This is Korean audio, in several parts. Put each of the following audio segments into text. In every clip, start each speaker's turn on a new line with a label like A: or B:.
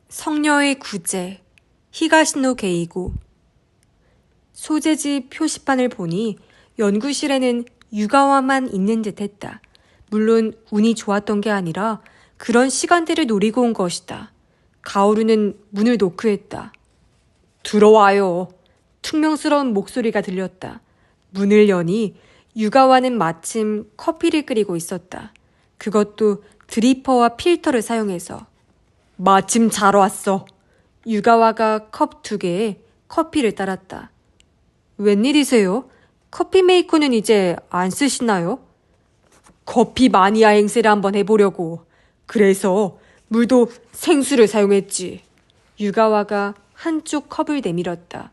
A: 성녀의 구제, 히가시노 게이고. 소재지 표시판을 보니 연구실에는 유가와만 있는 듯 했다. 물론 운이 좋았던 게 아니라 그런 시간대를 노리고 온 것이다. 가오루는 문을 노크했다. 들어와요. 퉁명스러운 목소리가 들렸다. 문을 여니 유가와는 마침 커피를 끓이고 있었다. 그것도 드리퍼와 필터를 사용해서. 마침 잘 왔어. 유가와가 컵 2개에 커피를 따랐다. 웬일이세요? 커피 메이커는 이제 안 쓰시나요? 커피 마니아 행세를 한번 해보려고. 그래서 물도 생수를 사용했지. 유가와가 한쪽 컵을 내밀었다.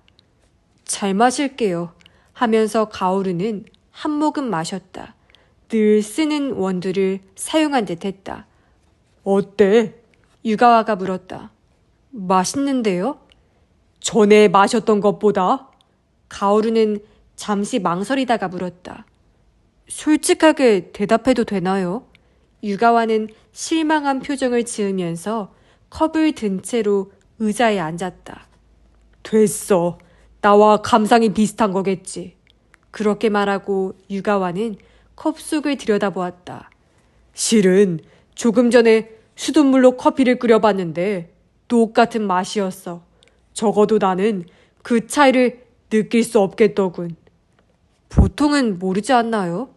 A: 잘 마실게요. 하면서 가오루는 한 모금 마셨다. 늘 쓰는 원두를 사용한 듯 했다. 어때? 유가와가 물었다. 맛있는데요? 전에 마셨던 것보다? 가오루는 잠시 망설이다가 물었다. 솔직하게 대답해도 되나요? 유가와는 실망한 표정을 지으면서 컵을 든 채로 의자에 앉았다. 됐어. 나와 감상이 비슷한 거겠지. 그렇게 말하고 유가와는 컵 속을 들여다보았다. 실은 조금 전에 수돗물로 커피를 끓여봤는데 똑같은 맛이었어. 적어도 나는 그 차이를 느낄 수 없겠더군. 보통은 모르지 않나요?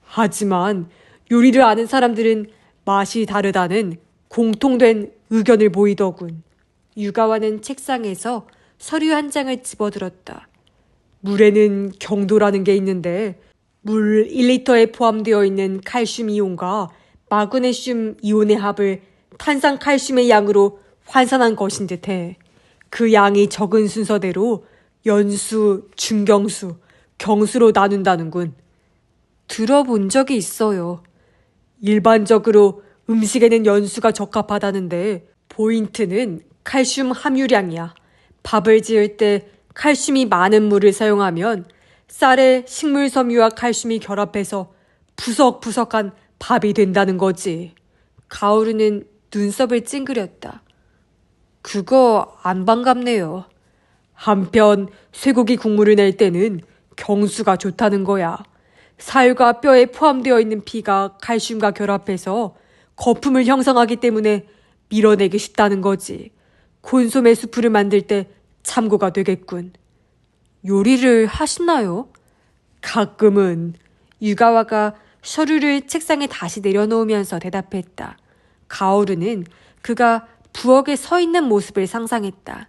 A: 하지만 요리를 아는 사람들은 맛이 다르다는 공통된 의견을 보이더군. 유가와는 책상에서 서류 한 장을 집어들었다. 물에는 경도라는 게 있는데 물 1리터에 포함되어 있는 칼슘 이온과 마그네슘 이온의 합을 탄산칼슘의 양으로 환산한 것인 듯해. 그 양이 적은 순서대로 연수, 중경수, 경수로 나눈다는군. 들어본 적이 있어요. 일반적으로 음식에는 연수가 적합하다는데 포인트는 칼슘 함유량이야. 밥을 지을 때 칼슘이 많은 물을 사용하면 쌀에 식물섬유와 칼슘이 결합해서 푸석푸석한 밥이 된다는 거지. 가오루는 눈썹을 찡그렸다. 그거 안 반갑네요. 한편 쇠고기 국물을 낼 때는 경수가 좋다는 거야. 살과 뼈에 포함되어 있는 피가 칼슘과 결합해서 거품을 형성하기 때문에 밀어내기 쉽다는 거지. 콘소메 수프를 만들 때 참고가 되겠군. 요리를 하시나요? 가끔은. 유가와가 서류를 책상에 다시 내려놓으면서 대답했다. 가오루는 그가 부엌에 서 있는 모습을 상상했다.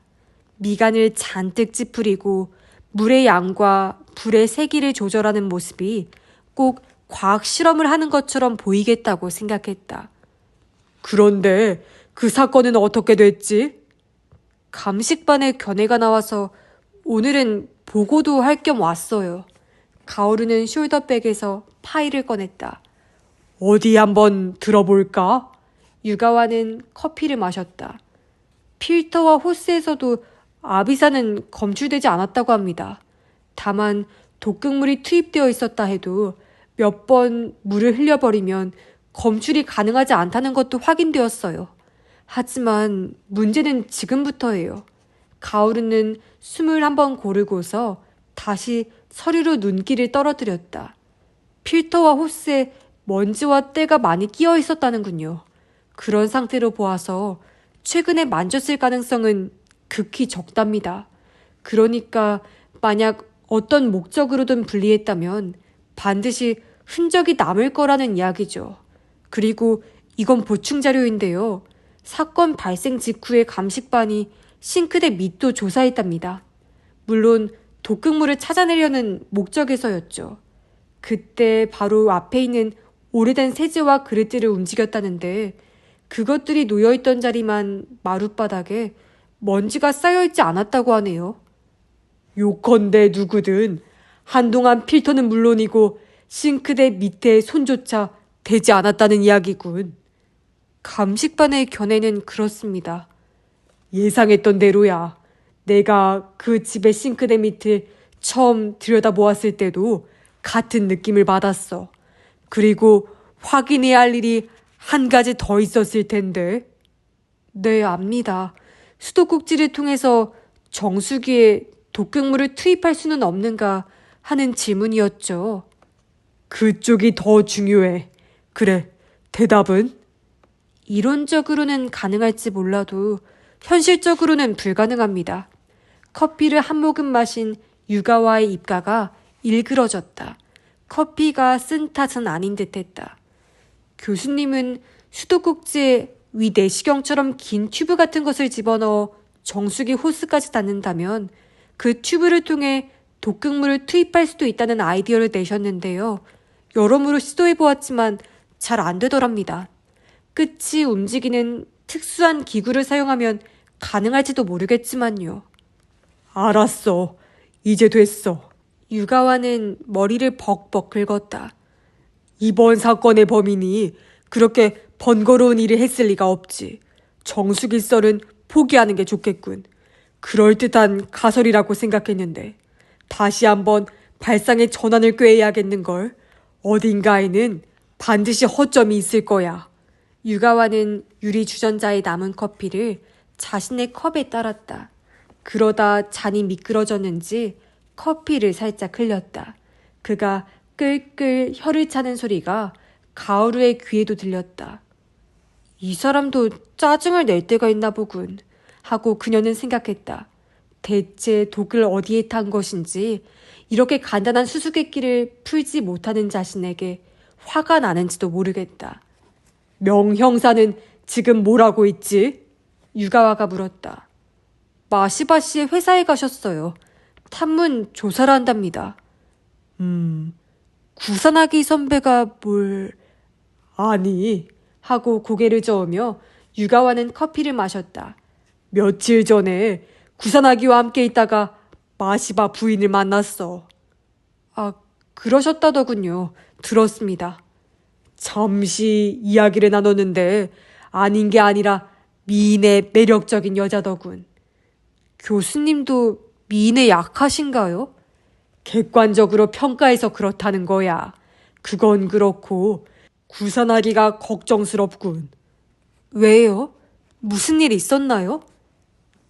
A: 미간을 잔뜩 찌푸리고 물의 양과 불의 세기를 조절하는 모습이 꼭 과학 실험을 하는 것처럼 보이겠다고 생각했다. 그런데 그 사건은 어떻게 됐지? 감식반에 견해가 나와서 오늘은 보고도 할 겸 왔어요. 가오루는 숄더백에서 파일을 꺼냈다. 어디 한번 들어볼까? 유가와는 커피를 마셨다. 필터와 호스에서도 아비산은 검출되지 않았다고 합니다. 다만 독극물이 투입되어 있었다 해도 몇 번 물을 흘려버리면 검출이 가능하지 않다는 것도 확인되었어요. 하지만 문제는 지금부터예요. 가오루는 숨을 한번 고르고서 다시 서류로 눈길을 떨어뜨렸다. 필터와 호스에 먼지와 때가 많이 끼어 있었다는군요. 그런 상태로 보아서 최근에 만졌을 가능성은 극히 적답니다. 그러니까 만약 어떤 목적으로든 분리했다면 반드시 흔적이 남을 거라는 이야기죠. 그리고 이건 보충 자료인데요. 사건 발생 직후에 감식반이 싱크대 밑도 조사했답니다. 물론 독극물을 찾아내려는 목적에서였죠. 그때 바로 앞에 있는 오래된 세제와 그릇들을 움직였다는데 그것들이 놓여있던 자리만 마룻바닥에 먼지가 쌓여있지 않았다고 하네요. 요컨대 누구든 한동안 필터는 물론이고 싱크대 밑에 손조차 대지 않았다는 이야기군. 감식반의 견해는 그렇습니다. 예상했던 대로야. 내가 그 집의 싱크대 밑을 처음 들여다보았을 때도 같은 느낌을 받았어. 그리고 확인해야 할 일이 한 가지 더 있었을 텐데. 네, 압니다. 수도꼭지를 통해서 정수기에 독극물을 투입할 수는 없는가 하는 질문이었죠. 그쪽이 더 중요해. 그래, 대답은? 이론적으로는 가능할지 몰라도 현실적으로는 불가능합니다. 커피를 한 모금 마신 유가와의 입가가 일그러졌다. 커피가 쓴 탓은 아닌 듯했다. 교수님은 수도꼭지에 위 내시경처럼 긴 튜브 같은 것을 집어넣어 정수기 호스까지 닿는다면 그 튜브를 통해 독극물을 투입할 수도 있다는 아이디어를 내셨는데요. 여러모로 시도해보았지만 잘 안 되더랍니다. 끝이 움직이는 특수한 기구를 사용하면 가능할지도 모르겠지만요. 알았어. 이제 됐어. 유가와는 머리를 벅벅 긁었다. 이번 사건의 범인이 그렇게 번거로운 일을 했을 리가 없지. 정수기 썰은 포기하는 게 좋겠군. 그럴듯한 가설이라고 생각했는데 다시 한번 발상의 전환을 꾀해야겠는걸. 어딘가에는 반드시 허점이 있을 거야. 유가와는 유리 주전자에 남은 커피를 자신의 컵에 따랐다. 그러다 잔이 미끄러졌는지 커피를 살짝 흘렸다. 그가 끌끌 혀를 차는 소리가 가오루의 귀에도 들렸다. 이 사람도 짜증을 낼 때가 있나 보군 하고 그녀는 생각했다. 대체 독을 어디에 탄 것인지 이렇게 간단한 수수께끼를 풀지 못하는 자신에게 화가 나는지도 모르겠다. 명형사는 지금 뭘 하고 있지? 유가와가 물었다. 마시바 씨의 회사에 가셨어요. 탐문 조사를 한답니다. 구사나기 선배가 뭘... 아니... 하고 고개를 저으며 유가와는 커피를 마셨다. 며칠 전에 구사나기와 함께 있다가 마시바 부인을 만났어. 아, 그러셨다더군요. 들었습니다. 잠시 이야기를 나눴는데 아닌 게 아니라 미인의 매력적인 여자더군. 교수님도 미인에 약하신가요? 객관적으로 평가해서 그렇다는 거야. 그건 그렇고 구사나기가 걱정스럽군. 왜요? 무슨 일 있었나요?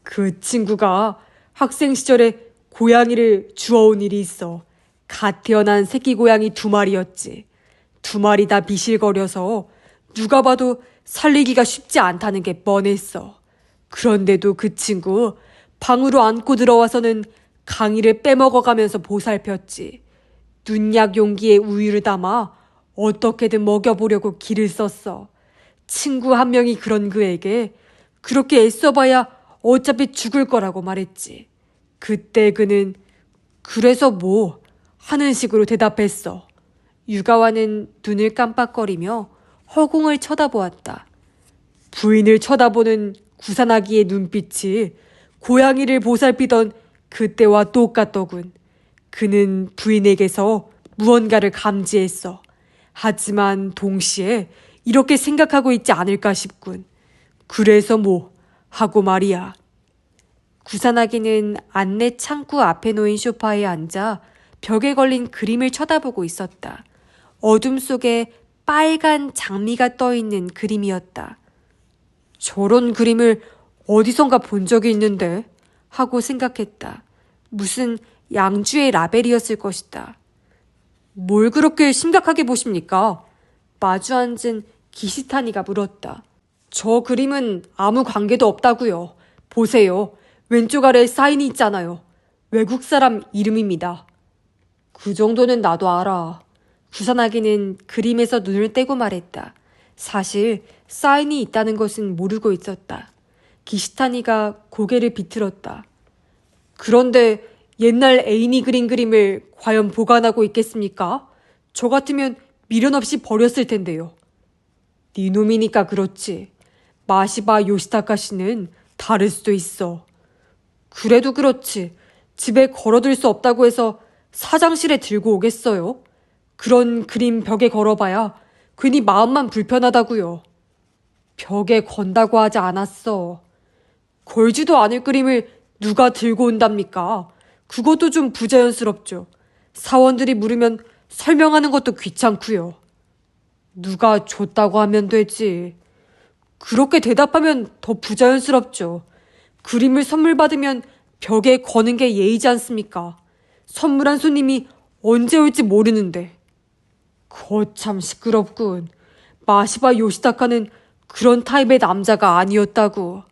A: 그 친구가 학생 시절에 고양이를 주워온 일이 있어. 갓 태어난 새끼 고양이 2마리였지. 2마리 다 미실거려서 누가 봐도 살리기가 쉽지 않다는 게 뻔했어. 그런데도 그 친구 방으로 안고 들어와서는 강의를 빼먹어가면서 보살폈지. 눈약 용기에 우유를 담아 어떻게든 먹여보려고 기를 썼어. 친구 한 명이 그런 그에게 그렇게 애써봐야 어차피 죽을 거라고 말했지. 그때 그는 그래서 뭐 하는 식으로 대답했어. 유가와는 눈을 깜빡거리며 허공을 쳐다보았다. 부인을 쳐다보는 구사나기의 눈빛이 고양이를 보살피던 그때와 똑같더군. 그는 부인에게서 무언가를 감지했어. 하지만 동시에 이렇게 생각하고 있지 않을까 싶군. 그래서 뭐 하고 말이야. 구사나기는 안내 창구 앞에 놓인 소파에 앉아 벽에 걸린 그림을 쳐다보고 있었다. 어둠 속에 빨간 장미가 떠있는 그림이었다. 저런 그림을 어디선가 본 적이 있는데 하고 생각했다. 무슨 양주의 라벨이었을 것이다. 뭘 그렇게 심각하게 보십니까? 마주 앉은 기시타니가 물었다. 저 그림은 아무 관계도 없다고요. 보세요. 왼쪽 아래에 사인이 있잖아요. 외국 사람 이름입니다. 그 정도는 나도 알아. 구사나기는 그림에서 눈을 떼고 말했다. 사실 사인이 있다는 것은 모르고 있었다. 기시타니가 고개를 비틀었다. 그런데 옛날 애인이 그린 그림을 과연 보관하고 있겠습니까? 저 같으면 미련 없이 버렸을 텐데요. 네 놈이니까 그렇지. 마시바 요시타카 씨는 다를 수도 있어. 그래도 그렇지. 집에 걸어둘 수 없다고 해서 사장실에 들고 오겠어요? 그런 그림 벽에 걸어봐야 괜히 마음만 불편하다고요. 벽에 건다고 하지 않았어. 걸지도 않을 그림을 누가 들고 온답니까? 그것도 좀 부자연스럽죠. 사원들이 물으면 설명하는 것도 귀찮고요. 누가 줬다고 하면 되지. 그렇게 대답하면 더 부자연스럽죠. 그림을 선물 받으면 벽에 거는 게 예의지 않습니까? 선물한 손님이 언제 올지 모르는데. 거참 시끄럽군. 마시바 요시다카는 그런 타입의 남자가 아니었다고.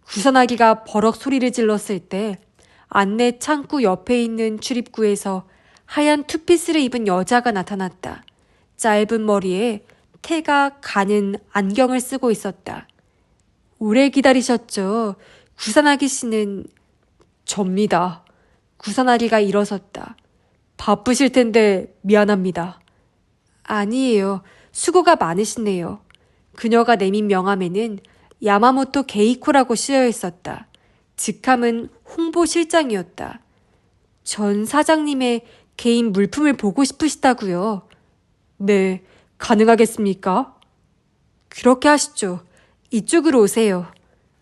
A: 구사나기가 버럭 소리를 질렀을 때 안내 창구 옆에 있는 출입구에서 하얀 투피스를 입은 여자가 나타났다. 짧은 머리에 태가 가는 안경을 쓰고 있었다. 오래 기다리셨죠? 구사나기 씨는 접니다. 구사나기가 일어섰다. 바쁘실 텐데 미안합니다. 아니에요. 수고가 많으시네요. 그녀가 내민 명함에는 야마모토 게이코라고 쓰여 있었다. 직함은 홍보실장이었다. 전 사장님의 개인 물품을 보고 싶으시다고요. 네, 가능하겠습니까? 그렇게 하시죠. 이쪽으로 오세요.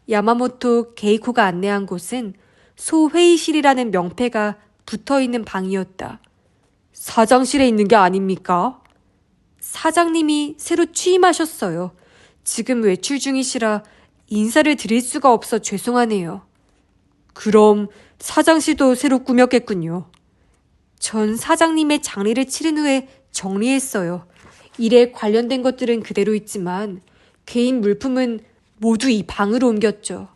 A: 야마모토 게이코가 안내한 곳은 소회의실이라는 명패가 붙어있는 방이었다. 사장실에 있는 게 아닙니까? 사장님이 새로 취임하셨어요. 지금 외출 중이시라 인사를 드릴 수가 없어 죄송하네요. 그럼 사장실도 새로 꾸몄겠군요. 전 사장님의 장례를 치른 후에 정리했어요. 일에 관련된 것들은 그대로 있지만 개인 물품은 모두 이 방으로 옮겼죠.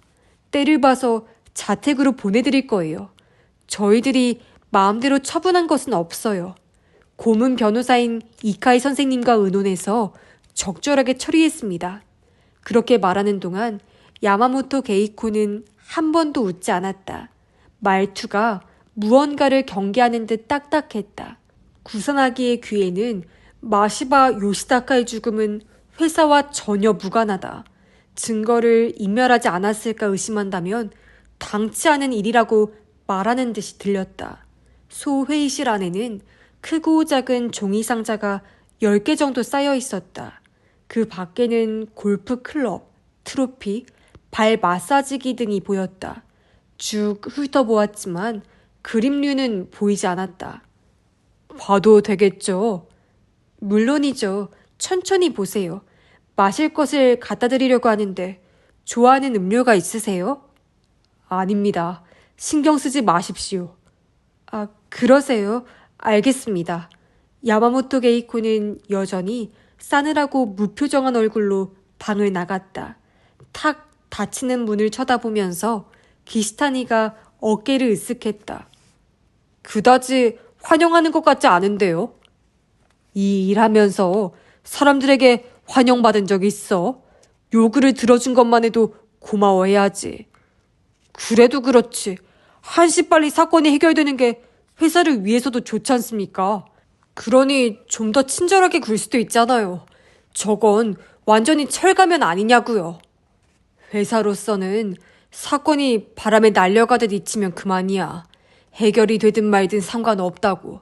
A: 때를 봐서 자택으로 보내드릴 거예요. 저희들이 마음대로 처분한 것은 없어요. 고문 변호사인 이카이 선생님과 의논해서 적절하게 처리했습니다. 그렇게 말하는 동안 야마모토 게이코는 한 번도 웃지 않았다. 말투가 무언가를 경계하는 듯 딱딱했다. 구사나기의 귀에는 마시바 요시다카의 죽음은 회사와 전혀 무관하다. 증거를 인멸하지 않았을까 의심한다면 당치 않은 일이라고 말하는 듯이 들렸다. 소회의실 안에는 크고 작은 종이 상자가 10개 정도 쌓여 있었다. 그 밖에는 골프 클럽, 트로피, 발 마사지기 등이 보였다. 쭉 훑어보았지만 그림류는 보이지 않았다. 봐도 되겠죠? 물론이죠. 천천히 보세요. 마실 것을 갖다 드리려고 하는데 좋아하는 음료가 있으세요? 아닙니다. 신경 쓰지 마십시오. 아, 그러세요? 알겠습니다. 야마모토 게이코는 여전히 싸늘하고 무표정한 얼굴로 방을 나갔다. 탁 닫히는 문을 쳐다보면서 기시타니가 어깨를 으쓱했다. 그다지 환영하는 것 같지 않은데요? 이 일하면서 사람들에게 환영받은 적 있어? 요구를 들어준 것만 해도 고마워해야지. 그래도 그렇지. 한시 빨리 사건이 해결되는 게 회사를 위해서도 좋지 않습니까? 그러니 좀 더 친절하게 굴 수도 있잖아요. 저건 완전히 철가면 아니냐고요. 회사로서는 사건이 바람에 날려가듯 잊히면 그만이야. 해결이 되든 말든 상관없다고.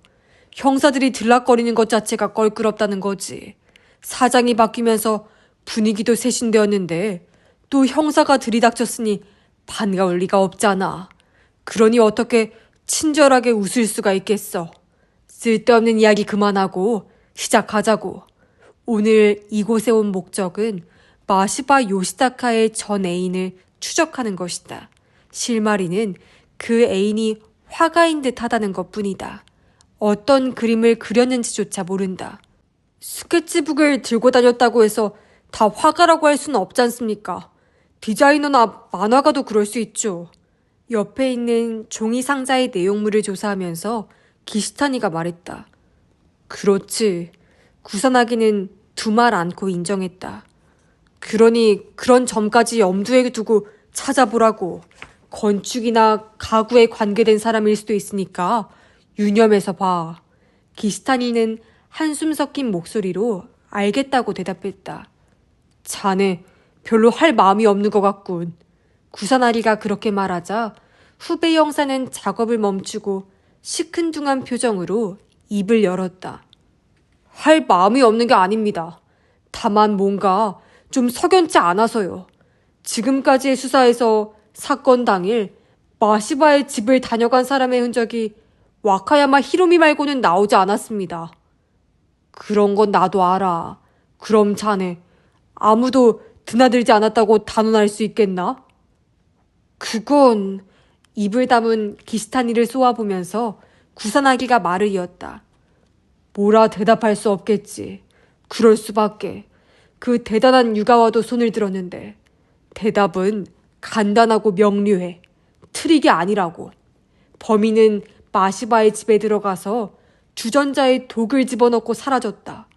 A: 형사들이 들락거리는 것 자체가 껄끄럽다는 거지. 사장이 바뀌면서 분위기도 세신되었는데 또 형사가 들이닥쳤으니 반가울 리가 없잖아. 그러니 어떻게 친절하게 웃을 수가 있겠어. 쓸데없는 이야기 그만하고 시작하자고. 오늘 이곳에 온 목적은 마시바 요시다카의 전 애인을 추적하는 것이다. 실마리는 그 애인이 화가인 듯 하다는 것뿐이다. 어떤 그림을 그렸는지조차 모른다. 스케치북을 들고 다녔다고 해서 다 화가라고 할 수는 없지 않습니까? 디자이너나 만화가도 그럴 수 있죠. 옆에 있는 종이 상자의 내용물을 조사하면서 기시타니가 말했다. 그렇지. 구사나기는 두말 않고 인정했다. 그러니 그런 점까지 염두에 두고 찾아보라고. 건축이나 가구에 관계된 사람일 수도 있으니까 유념해서 봐. 기시타니는 한숨 섞인 목소리로 알겠다고 대답했다. 자네 별로 할 마음이 없는 것 같군. 구사나리가 그렇게 말하자 후배 형사는 작업을 멈추고 시큰둥한 표정으로 입을 열었다. 할 마음이 없는 게 아닙니다. 다만 뭔가 좀 석연치 않아서요. 지금까지의 수사에서 사건 당일 마시바의 집을 다녀간 사람의 흔적이 와카야마 히로미 말고는 나오지 않았습니다. 그런 건 나도 알아. 그럼 자네 아무도 드나들지 않았다고 단언할 수 있겠나? 그건 입을 다문 기스타니를 쏘아보면서 구사나기가 말을 이었다. 뭐라 대답할 수 없겠지. 그럴 수밖에. 그 대단한 육아와도 손을 들었는데 대답은 간단하고 명료해. 트릭이 아니라고. 범인은 마시바의 집에 들어가서 주전자에 독을 집어넣고 사라졌다.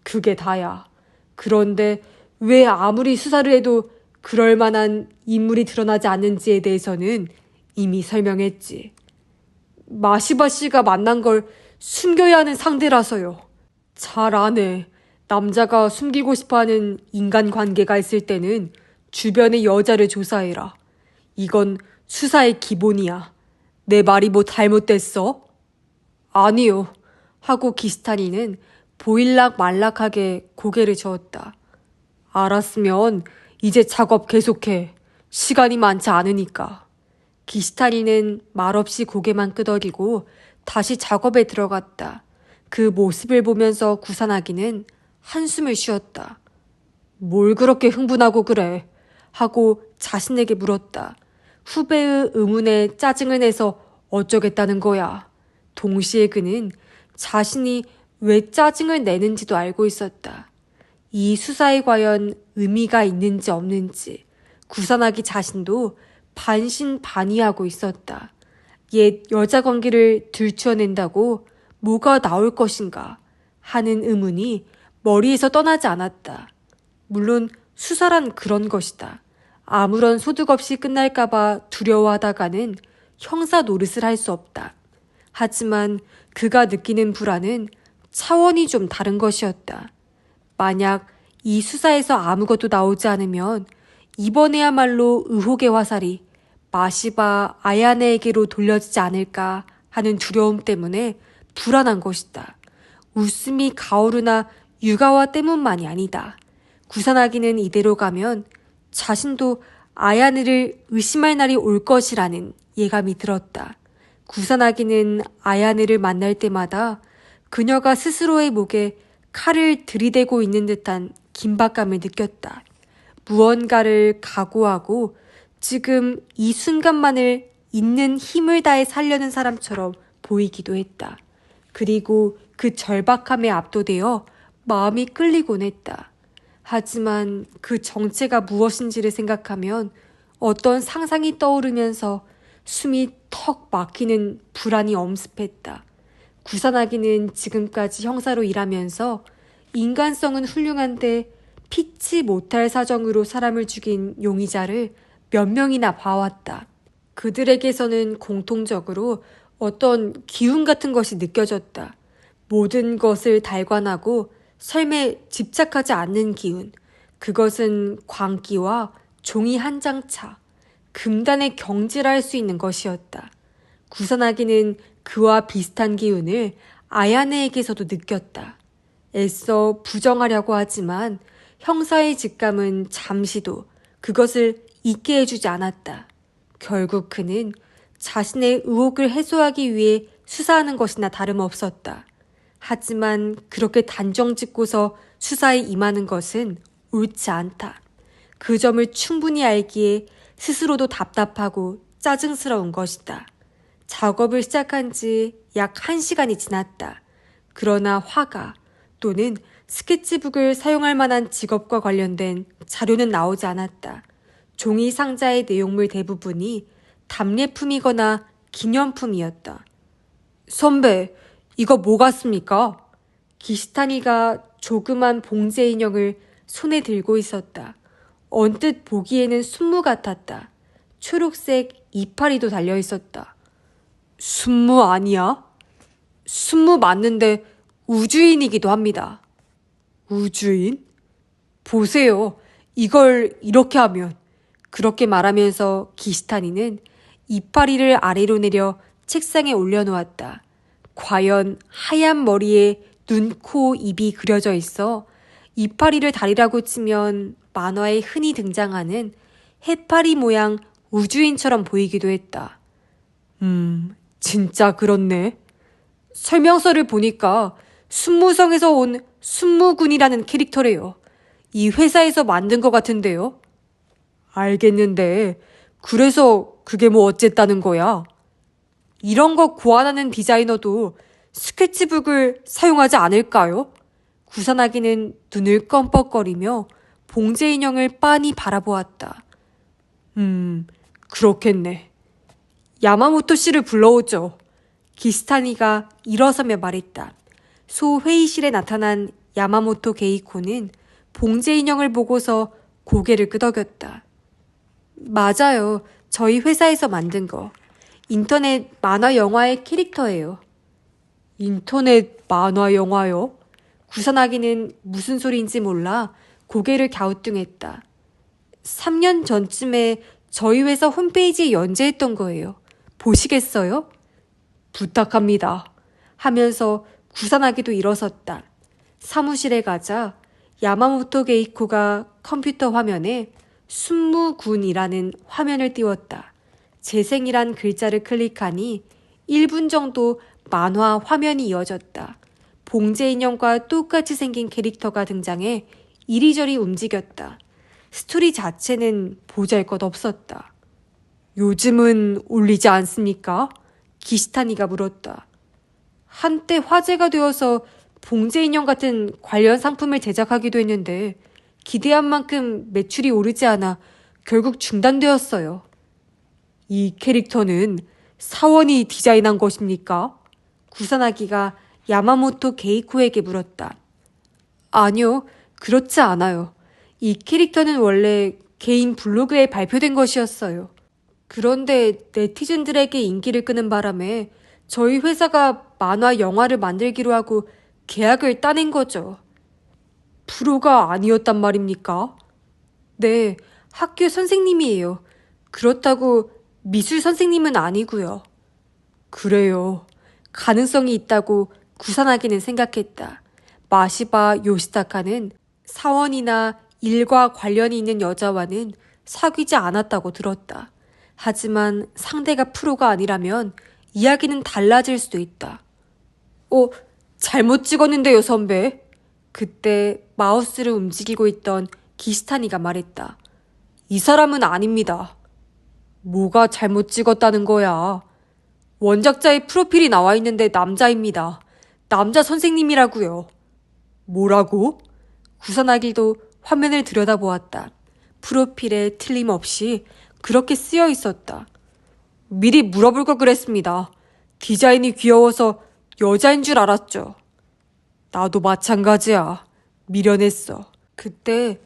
A: 그게 다야. 그런데 왜 아무리 수사를 해도 그럴 만한 인물이 드러나지 않는지에 대해서는 이미 설명했지. 마시바 씨가 만난 걸 숨겨야 하는 상대라서요. 잘 아네. 남자가 숨기고 싶어하는 인간관계가 있을 때는 주변의 여자를 조사해라. 이건 수사의 기본이야. 내 말이 뭐 잘못됐어? 아니요. 하고 기스타니는 보일락 말락하게 고개를 저었다. 알았으면 이제 작업 계속해. 시간이 많지 않으니까. 기스타니는 말없이 고개만 끄덕이고 다시 작업에 들어갔다. 그 모습을 보면서 구사나기는 한숨을 쉬었다. 뭘 그렇게 흥분하고 그래? 하고 자신에게 물었다. 후배의 의문에 짜증을 내서 어쩌겠다는 거야. 동시에 그는 자신이 왜 짜증을 내는지도 알고 있었다. 이 수사에 과연 의미가 있는지 없는지 구사나기 자신도 반신반의하고 있었다. 옛 여자 관계를 들추어낸다고 뭐가 나올 것인가 하는 의문이 머리에서 떠나지 않았다. 물론 수사란 그런 것이다. 아무런 소득 없이 끝날까봐 두려워하다가는 형사 노릇을 할 수 없다. 하지만 그가 느끼는 불안은 차원이 좀 다른 것이었다. 만약 이 수사에서 아무것도 나오지 않으면 이번에야말로 의혹의 화살이 마시바 아야네에게로 돌려지지 않을까 하는 두려움 때문에 불안한 것이다. 웃음이 가오르나 유가와 때문만이 아니다. 구사나기는 이대로 가면 자신도 아야네를 의심할 날이 올 것이라는 예감이 들었다. 구사나기는 아야네를 만날 때마다 그녀가 스스로의 목에 칼을 들이대고 있는 듯한 긴박감을 느꼈다. 무언가를 각오하고 지금 이 순간만을 있는 힘을 다해 살려는 사람처럼 보이기도 했다. 그리고 그 절박함에 압도되어 마음이 끌리곤 했다. 하지만 그 정체가 무엇인지를 생각하면 어떤 상상이 떠오르면서 숨이 턱 막히는 불안이 엄습했다. 구사나기는 지금까지 형사로 일하면서 인간성은 훌륭한데 피치 못할 사정으로 사람을 죽인 용의자를 몇 명이나 봐왔다. 그들에게서는 공통적으로 어떤 기운 같은 것이 느껴졌다. 모든 것을 달관하고 삶에 집착하지 않는 기운. 그것은 광기와 종이 한 장 차, 금단의 경지라 할 수 있는 것이었다. 구사나기는 그와 비슷한 기운을 아야네에게서도 느꼈다. 애써 부정하려고 하지만 형사의 직감은 잠시도 그것을 잊게 해주지 않았다. 결국 그는 자신의 의혹을 해소하기 위해 수사하는 것이나 다름없었다. 하지만 그렇게 단정 짓고서 수사에 임하는 것은 옳지 않다. 그 점을 충분히 알기에 스스로도 답답하고 짜증스러운 것이다. 작업을 시작한 지 약 1시간이 지났다. 그러나 화가 또는 스케치북을 사용할 만한 직업과 관련된 자료는 나오지 않았다. 종이 상자의 내용물 대부분이 답례품이거나 기념품이었다. 선배, 이거 뭐 같습니까? 기시타니가 조그만 봉제 인형을 손에 들고 있었다. 언뜻 보기에는 순무 같았다. 초록색 이파리도 달려 있었다. 순무 아니야? 순무 맞는데 우주인이기도 합니다. 우주인? 보세요. 이걸 이렇게 하면. 그렇게 말하면서 기시타니는 이파리를 아래로 내려 책상에 올려놓았다. 과연 하얀 머리에 눈, 코, 입이 그려져 있어 이파리를 다리라고 치면 만화에 흔히 등장하는 해파리 모양 우주인처럼 보이기도 했다. 진짜 그렇네. 설명서를 보니까 순무성에서 온 순무군이라는 캐릭터래요. 이 회사에서 만든 것 같은데요. 알겠는데 그래서 그게 뭐 어쨌다는 거야? 이런 거 고안하는 디자이너도 스케치북을 사용하지 않을까요? 구산아기는 눈을 껌뻑거리며 봉제 인형을 빤히 바라보았다. 그렇겠네. 야마모토 씨를 불러오죠. 기스타니가 일어서며 말했다. 소 회의실에 나타난 야마모토 게이코는 봉제 인형을 보고서 고개를 끄덕였다. 맞아요. 저희 회사에서 만든 거. 인터넷 만화 영화의 캐릭터예요. 인터넷 만화 영화요? 구산아기는 무슨 소리인지 몰라 고개를 갸우뚱했다. 3년 전쯤에 저희 회사 홈페이지에 연재했던 거예요. 보시겠어요? 부탁합니다. 하면서 구산아기도 일어섰다. 사무실에 가자 야마모토 게이코가 컴퓨터 화면에 순무군이라는 화면을 띄웠다. 재생이란 글자를 클릭하니 1분 정도 만화 화면이 이어졌다. 봉제 인형과 똑같이 생긴 캐릭터가 등장해 이리저리 움직였다. 스토리 자체는 보잘것없었다. 요즘은 올리지 않습니까? 기시타니가 물었다. 한때 화제가 되어서 봉제 인형 같은 관련 상품을 제작하기도 했는데 기대한 만큼 매출이 오르지 않아 결국 중단되었어요. 이 캐릭터는 사원이 디자인한 것입니까? 구산아기가 야마모토 게이코에게 물었다. 아니요, 그렇지 않아요. 이 캐릭터는 원래 개인 블로그에 발표된 것이었어요. 그런데 네티즌들에게 인기를 끄는 바람에 저희 회사가 만화 영화를 만들기로 하고 계약을 따낸 거죠. 프로가 아니었단 말입니까? 네, 학교 선생님이에요. 그렇다고 미술 선생님은 아니고요. 그래요. 가능성이 있다고 구산아기는 생각했다. 마시바 요시타카는 사원이나 일과 관련이 있는 여자와는 사귀지 않았다고 들었다. 하지만 상대가 프로가 아니라면 이야기는 달라질 수도 있다. 잘못 찍었는데요, 선배. 그때 마우스를 움직이고 있던 기시타니가 말했다. 이 사람은 아닙니다. 뭐가 잘못 찍었다는 거야? 원작자의 프로필이 나와 있는데 남자입니다. 남자 선생님이라고요. 뭐라고? 구산아기도 화면을 들여다보았다. 프로필에 틀림없이 그렇게 쓰여 있었다. 미리 물어볼 걸 그랬습니다. 디자인이 귀여워서 여자인 줄 알았죠. 나도 마찬가지야. 미련했어. 그때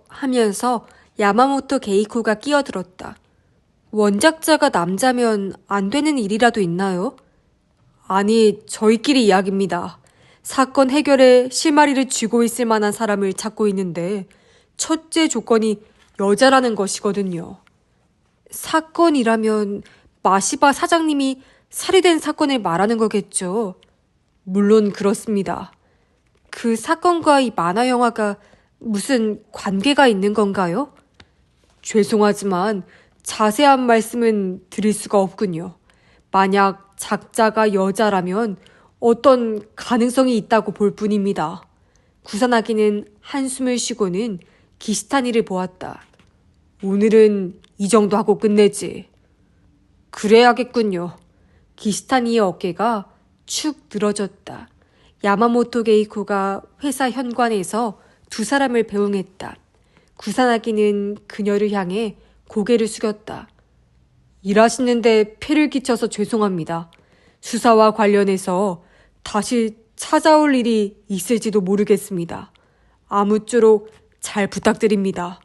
A: 하면서 야마모토 게이코가 끼어들었다. 원작자가 남자면 안 되는 일이라도 있나요? 아니, 저희끼리 이야기입니다. 사건 해결에 실마리를 쥐고 있을 만한 사람을 찾고 있는데 첫째 조건이 여자라는 것이거든요. 사건이라면 마시바 사장님이 살해된 사건을 말하는 거겠죠. 물론 그렇습니다. 그 사건과 이 만화 영화가 무슨 관계가 있는 건가요? 죄송하지만 자세한 말씀은 드릴 수가 없군요. 만약 작자가 여자라면 어떤 가능성이 있다고 볼 뿐입니다. 구산아기는 한숨을 쉬고는 기시타니를 보았다. 오늘은 이 정도 하고 끝내지. 그래야겠군요. 기시타니의 어깨가 축 늘어졌다. 야마모토 게이코가 회사 현관에서 두 사람을 배웅했다. 구산아기는 그녀를 향해 고개를 숙였다. 일하시는데 폐를 끼쳐서 죄송합니다. 수사와 관련해서 다시 찾아올 일이 있을지도 모르겠습니다. 아무쪼록 잘 부탁드립니다.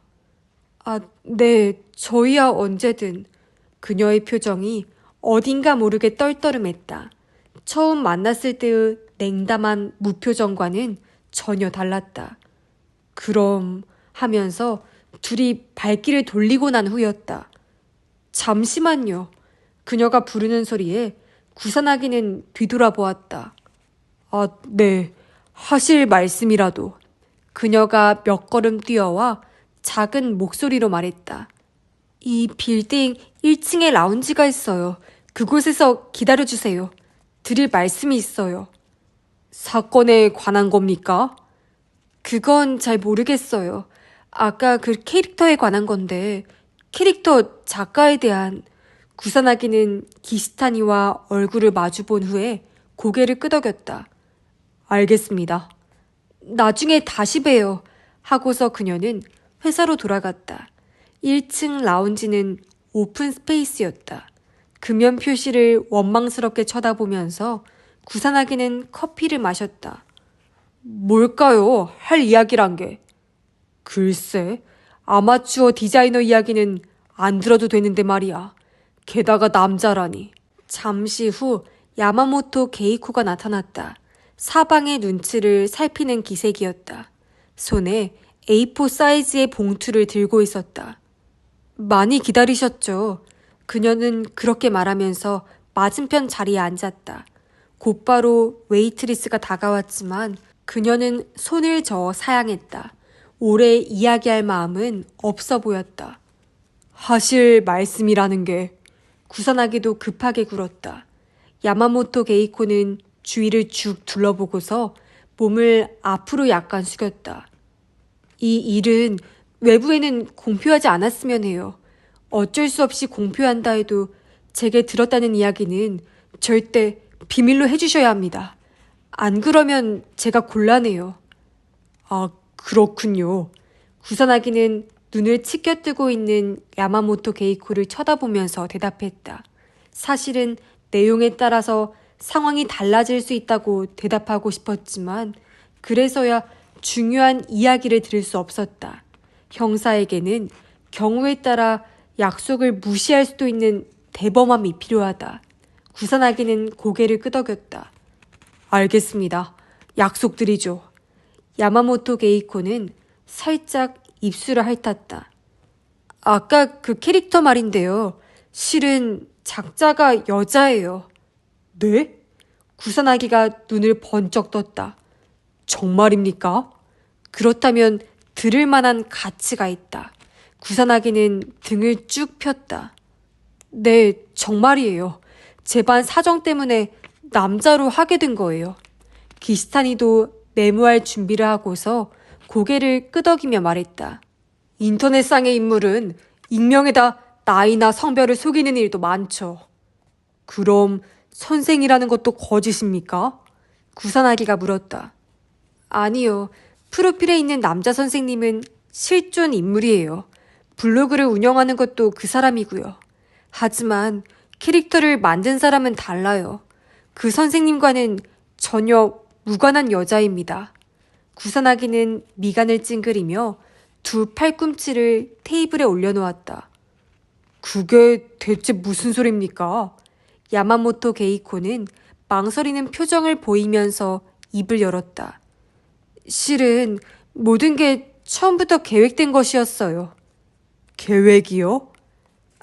A: 네, 저희야 언제든. 그녀의 표정이 어딘가 모르게 떨떠름했다. 처음 만났을 때의 냉담한 무표정과는 전혀 달랐다. 그럼 하면서 둘이 발길을 돌리고 난 후였다. 잠시만요. 그녀가 부르는 소리에 구산아기는 뒤돌아보았다. 네. 하실 말씀이라도. 그녀가 몇 걸음 뛰어와 작은 목소리로 말했다. 이 빌딩 1층에 라운지가 있어요. 그곳에서 기다려주세요. 드릴 말씀이 있어요. 사건에 관한 겁니까? 그건 잘 모르겠어요. 아까 그 캐릭터에 관한 건데 캐릭터 작가에 대한. 구사나기는 기시타니와 얼굴을 마주본 후에 고개를 끄덕였다. 알겠습니다. 나중에 다시 봬요. 하고서 그녀는 회사로 돌아갔다. 1층 라운지는 오픈 스페이스였다. 금연 표시를 원망스럽게 쳐다보면서 구사나기는 커피를 마셨다. 뭘까요? 할 이야기란 게. 글쎄, 아마추어 디자이너 이야기는 안 들어도 되는데 말이야. 게다가 남자라니. 잠시 후 야마모토 게이코가 나타났다. 사방의 눈치를 살피는 기색이었다. 손에 A4 사이즈의 봉투를 들고 있었다. 많이 기다리셨죠? 그녀는 그렇게 말하면서 맞은편 자리에 앉았다. 곧바로 웨이트리스가 다가왔지만 그녀는 손을 저어 사양했다. 오래 이야기할 마음은 없어 보였다. 하실 말씀이라는 게. 구사나기도 급하게 굴었다. 야마모토 게이코는 주위를 쭉 둘러보고서 몸을 앞으로 약간 숙였다. 이 일은 외부에는 공표하지 않았으면 해요. 어쩔 수 없이 공표한다 해도 제게 들었다는 이야기는 절대 비밀로 해주셔야 합니다. 안 그러면 제가 곤란해요. 아, 그렇군요. 구사나기는 눈을 치켜뜨고 있는 야마모토 게이코를 쳐다보면서 대답했다. 사실은 내용에 따라서 상황이 달라질 수 있다고 대답하고 싶었지만 그래서야 중요한 이야기를 들을 수 없었다. 형사에게는 경우에 따라 약속을 무시할 수도 있는 대범함이 필요하다. 구사나기는 고개를 끄덕였다. 알겠습니다. 약속드리죠. 야마모토 게이코는 살짝 입술을 핥았다. 아까 그 캐릭터 말인데요. 실은 작자가 여자예요. 네? 구사나기가 눈을 번쩍 떴다. 정말입니까? 그렇다면 들을 만한 가치가 있다. 구사나기는 등을 쭉 폈다. 네, 정말이에요. 제반 사정 때문에 남자로 하게 된 거예요. 기시타니도 메모할 준비를 하고서 고개를 끄덕이며 말했다. 인터넷상의 인물은 익명에다 나이나 성별을 속이는 일도 많죠. 그럼 선생이라는 것도 거짓입니까? 구사나기가 물었다. 아니요. 프로필에 있는 남자 선생님은 실존 인물이에요. 블로그를 운영하는 것도 그 사람이고요. 하지만 캐릭터를 만든 사람은 달라요. 그 선생님과는 전혀 무관한 여자입니다. 구사나기는 미간을 찡그리며 두 팔꿈치를 테이블에 올려놓았다. 그게 대체 무슨 소리입니까? 야마모토 게이코는 망설이는 표정을 보이면서 입을 열었다. 실은 모든 게 처음부터 계획된 것이었어요. 계획이요?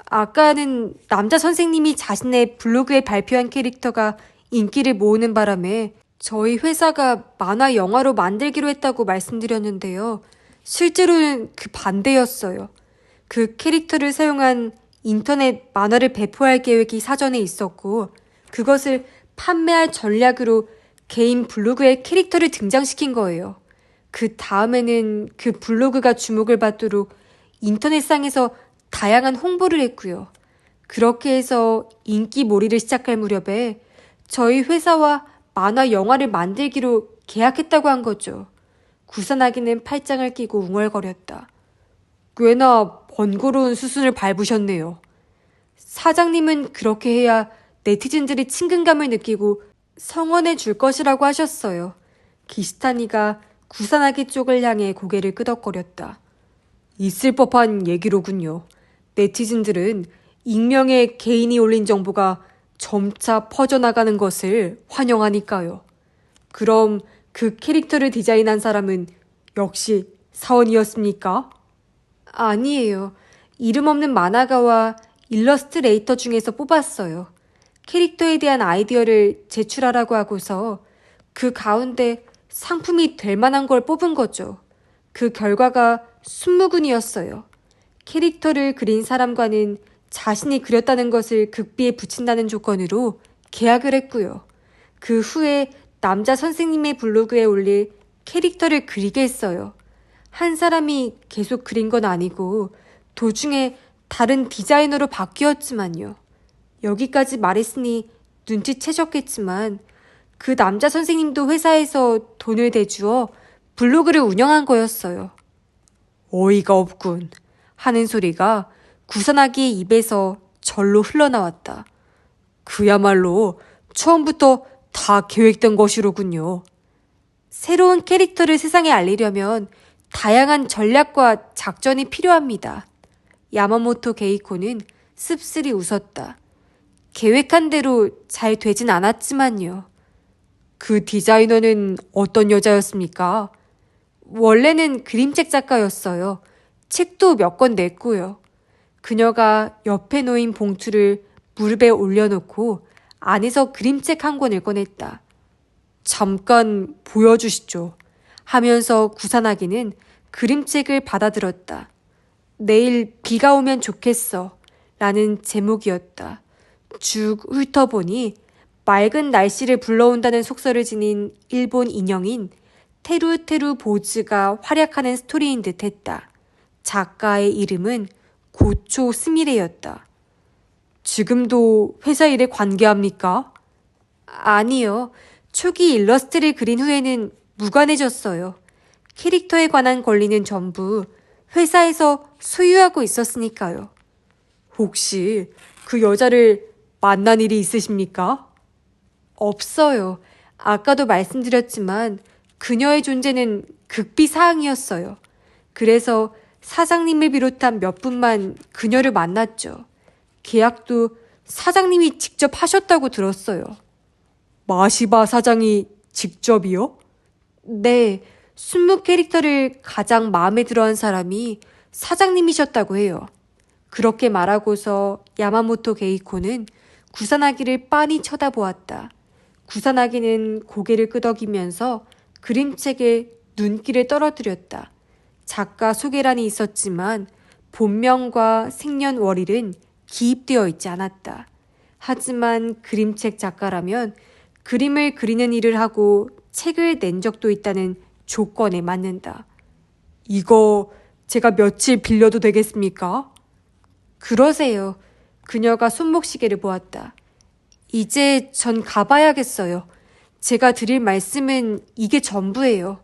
A: 아까는 남자 선생님이 자신의 블로그에 발표한 캐릭터가 인기를 모으는 바람에 저희 회사가 만화 영화로 만들기로 했다고 말씀드렸는데요. 실제로는 그 반대였어요. 그 캐릭터를 사용한 인터넷 만화를 배포할 계획이 사전에 있었고 그것을 판매할 전략으로 개인 블로그에 캐릭터를 등장시킨 거예요. 그 다음에는 그 블로그가 주목을 받도록 인터넷상에서 다양한 홍보를 했고요. 그렇게 해서 인기몰이를 시작할 무렵에 저희 회사와 만화 영화를 만들기로 계약했다고 한 거죠. 구사나기는 팔짱을 끼고 웅얼거렸다. 꽤나 번거로운 수순을 밟으셨네요. 사장님은 그렇게 해야 네티즌들이 친근감을 느끼고 성원해 줄 것이라고 하셨어요. 기시타니가 구사나기 쪽을 향해 고개를 끄덕거렸다. 있을 법한 얘기로군요. 네티즌들은 익명의 개인이 올린 정보가 점차 퍼져나가는 것을 환영하니까요. 그럼 그 캐릭터를 디자인한 사람은 역시 사원이었습니까? 아니에요. 이름 없는 만화가와 일러스트레이터 중에서 뽑았어요. 캐릭터에 대한 아이디어를 제출하라고 하고서 그 가운데 상품이 될 만한 걸 뽑은 거죠. 그 결과가 순무군이었어요. 캐릭터를 그린 사람과는 자신이 그렸다는 것을 극비에 붙인다는 조건으로 계약을 했고요. 그 후에 남자 선생님의 블로그에 올릴 캐릭터를 그리게 했어요. 한 사람이 계속 그린 건 아니고 도중에 다른 디자이너로 바뀌었지만요. 여기까지 말했으니 눈치채셨겠지만 그 남자 선생님도 회사에서 돈을 대주어 블로그를 운영한 거였어요. 어이가 없군 하는 소리가 구산아기의 입에서 절로 흘러나왔다. 그야말로 처음부터 다 계획된 것이로군요. 새로운 캐릭터를 세상에 알리려면 다양한 전략과 작전이 필요합니다. 야마모토 게이코는 씁쓸히 웃었다. 계획한 대로 잘 되진 않았지만요. 그 디자이너는 어떤 여자였습니까? 원래는 그림책 작가였어요. 책도 몇 권 냈고요. 그녀가 옆에 놓인 봉투를 무릎에 올려놓고 안에서 그림책 한 권을 꺼냈다. 잠깐 보여주시죠. 하면서 구산아기는 그림책을 받아들었다. 내일 비가 오면 좋겠어. 라는 제목이었다. 쭉 훑어보니 맑은 날씨를 불러온다는 속설을 지닌 일본 인형인 테루테루 보즈가 활약하는 스토리인 듯했다. 작가의 이름은 고초 스미레였다. 지금도 회사 일에 관계합니까? 아니요. 초기 일러스트를 그린 후에는 무관해졌어요. 캐릭터에 관한 권리는 전부 회사에서 소유하고 있었으니까요. 혹시 그 여자를 만난 일이 있으십니까? 없어요. 아까도 말씀드렸지만 그녀의 존재는 극비사항이었어요. 그래서 사장님을 비롯한 몇 분만 그녀를 만났죠. 계약도 사장님이 직접 하셨다고 들었어요. 마시바 사장이 직접이요? 네, 순무 캐릭터를 가장 마음에 들어한 사람이 사장님이셨다고 해요. 그렇게 말하고서 야마모토 게이코는 구산아기를 빤히 쳐다보았다. 구산아기는 고개를 끄덕이면서 그림책에 눈길을 떨어뜨렸다. 작가 소개란이 있었지만 본명과 생년월일은 기입되어 있지 않았다. 하지만 그림책 작가라면 그림을 그리는 일을 하고 책을 낸 적도 있다는 조건에 맞는다. 이거 제가 며칠 빌려도 되겠습니까? 그러세요. 그녀가 손목시계를 보았다. 이제 전 가봐야겠어요. 제가 드릴 말씀은 이게 전부예요.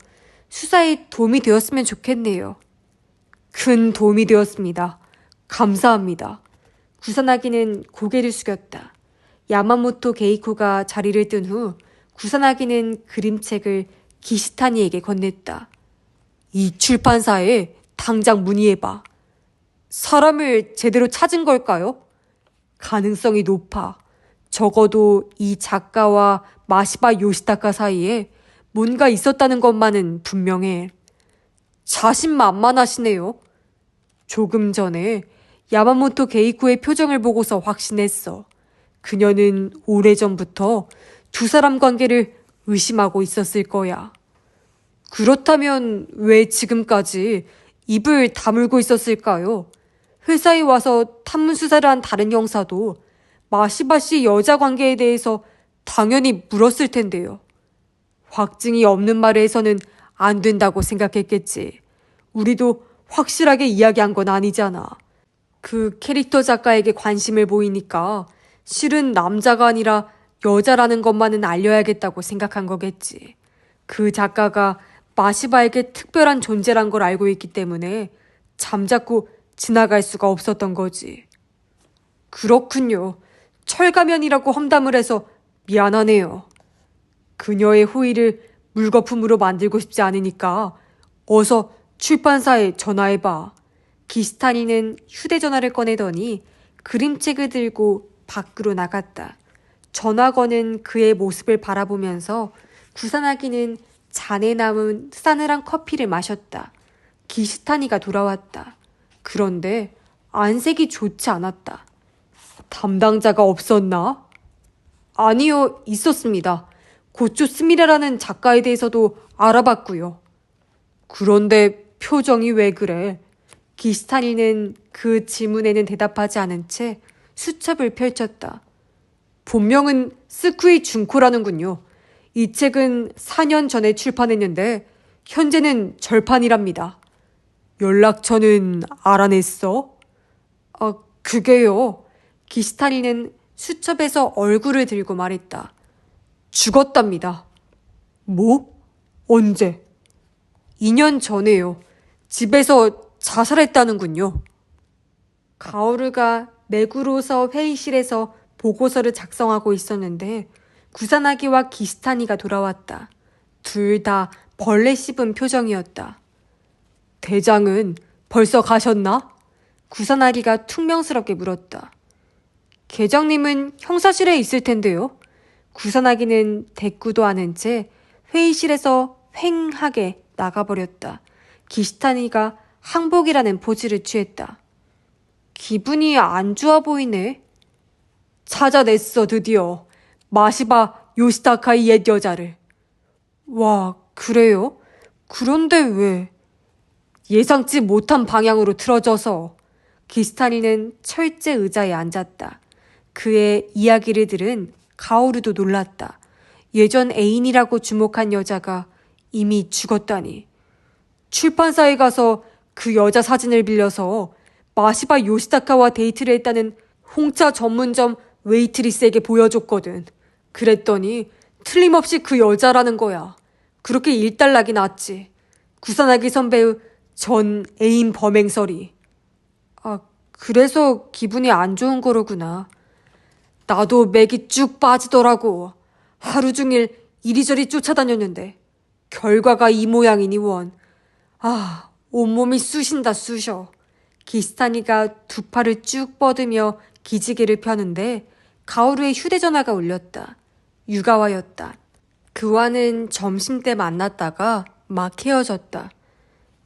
A: 수사에 도움이 되었으면 좋겠네요. 큰 도움이 되었습니다. 감사합니다. 구산아기는 고개를 숙였다. 야마모토 게이코가 자리를 뜬 후 구산아기는 그림책을 기시타니에게 건넸다. 이 출판사에 당장 문의해봐. 사람을 제대로 찾은 걸까요? 가능성이 높아. 적어도 이 작가와 마시바 요시타카 사이에 뭔가 있었다는 것만은 분명해. 자신만만하시네요. 조금 전에 야마모토 게이코의 표정을 보고서 확신했어. 그녀는 오래전부터 두 사람 관계를 의심하고 있었을 거야. 그렇다면 왜 지금까지 입을 다물고 있었을까요? 회사에 와서 탐문 수사를 한 다른 형사도 마시바 씨 여자 관계에 대해서 당연히 물었을 텐데요. 확증이 없는 말을 해서는 안 된다고 생각했겠지. 우리도 확실하게 이야기한 건 아니잖아. 그 캐릭터 작가에게 관심을 보이니까 실은 남자가 아니라 여자라는 것만은 알려야겠다고 생각한 거겠지. 그 작가가 마시바에게 특별한 존재란 걸 알고 있기 때문에 잠자코 지나갈 수가 없었던 거지. 그렇군요. 철가면이라고 험담을 해서 미안하네요. 그녀의 호의를 물거품으로 만들고 싶지 않으니까 어서 출판사에 전화해봐. 기시타니는 휴대전화를 꺼내더니 그림책을 들고 밖으로 나갔다. 전화건은 그의 모습을 바라보면서 구산아기는 잔에 남은 싸늘한 커피를 마셨다. 기시타니가 돌아왔다. 그런데 안색이 좋지 않았다. 담당자가 없었나? 아니요, 있었습니다. 고초 스미레라는 작가에 대해서도 알아봤고요. 그런데 표정이 왜 그래? 기시타니는 그 질문에는 대답하지 않은 채 수첩을 펼쳤다. 본명은 스쿠이 준코라는군요. 이 책은 4년 전에 출판했는데 현재는 절판이랍니다. 연락처는 알아냈어? 그게요. 기스타리는 수첩에서 얼굴을 들고 말했다. 죽었답니다. 뭐? 언제? 2년 전에요. 집에서 자살했다는군요. 가오루가 메구로서 회의실에서 보고서를 작성하고 있었는데 구사나기와 기스타니가 돌아왔다. 둘 다 벌레 씹은 표정이었다. 대장은 벌써 가셨나? 구사나기가 퉁명스럽게 물었다. 계장님은 형사실에 있을 텐데요. 구사나기는 대꾸도 않은 채 회의실에서 휑하게 나가버렸다. 기스타니가 항복이라는 포즈를 취했다. 기분이 안 좋아 보이네. 찾아냈어, 드디어. 마시바 요시타카의 옛 여자를. 와, 그래요? 그런데 왜? 예상치 못한 방향으로 틀어져서. 기스타니는 철제 의자에 앉았다. 그의 이야기를 들은 가오루도 놀랐다. 예전 애인이라고 주목한 여자가 이미 죽었다니. 출판사에 가서 그 여자 사진을 빌려서 마시바 요시타카와 데이트를 했다는 홍차 전문점 웨이트리스에게 보여줬거든. 그랬더니 틀림없이 그 여자라는 거야. 그렇게 일단락이 났지. 구사나기 선배의 전 애인 범행설이. 그래서 기분이 안 좋은 거로구나. 나도 맥이 쭉 빠지더라고. 하루 종일 이리저리 쫓아다녔는데 결과가 이 모양이니 원. 온몸이 쑤신다 쑤셔. 기스타니가 두 팔을 쭉 뻗으며 기지개를 펴는데 가오루의 휴대전화가 울렸다. 유가와였다. 그와는 점심때 만났다가 막 헤어졌다.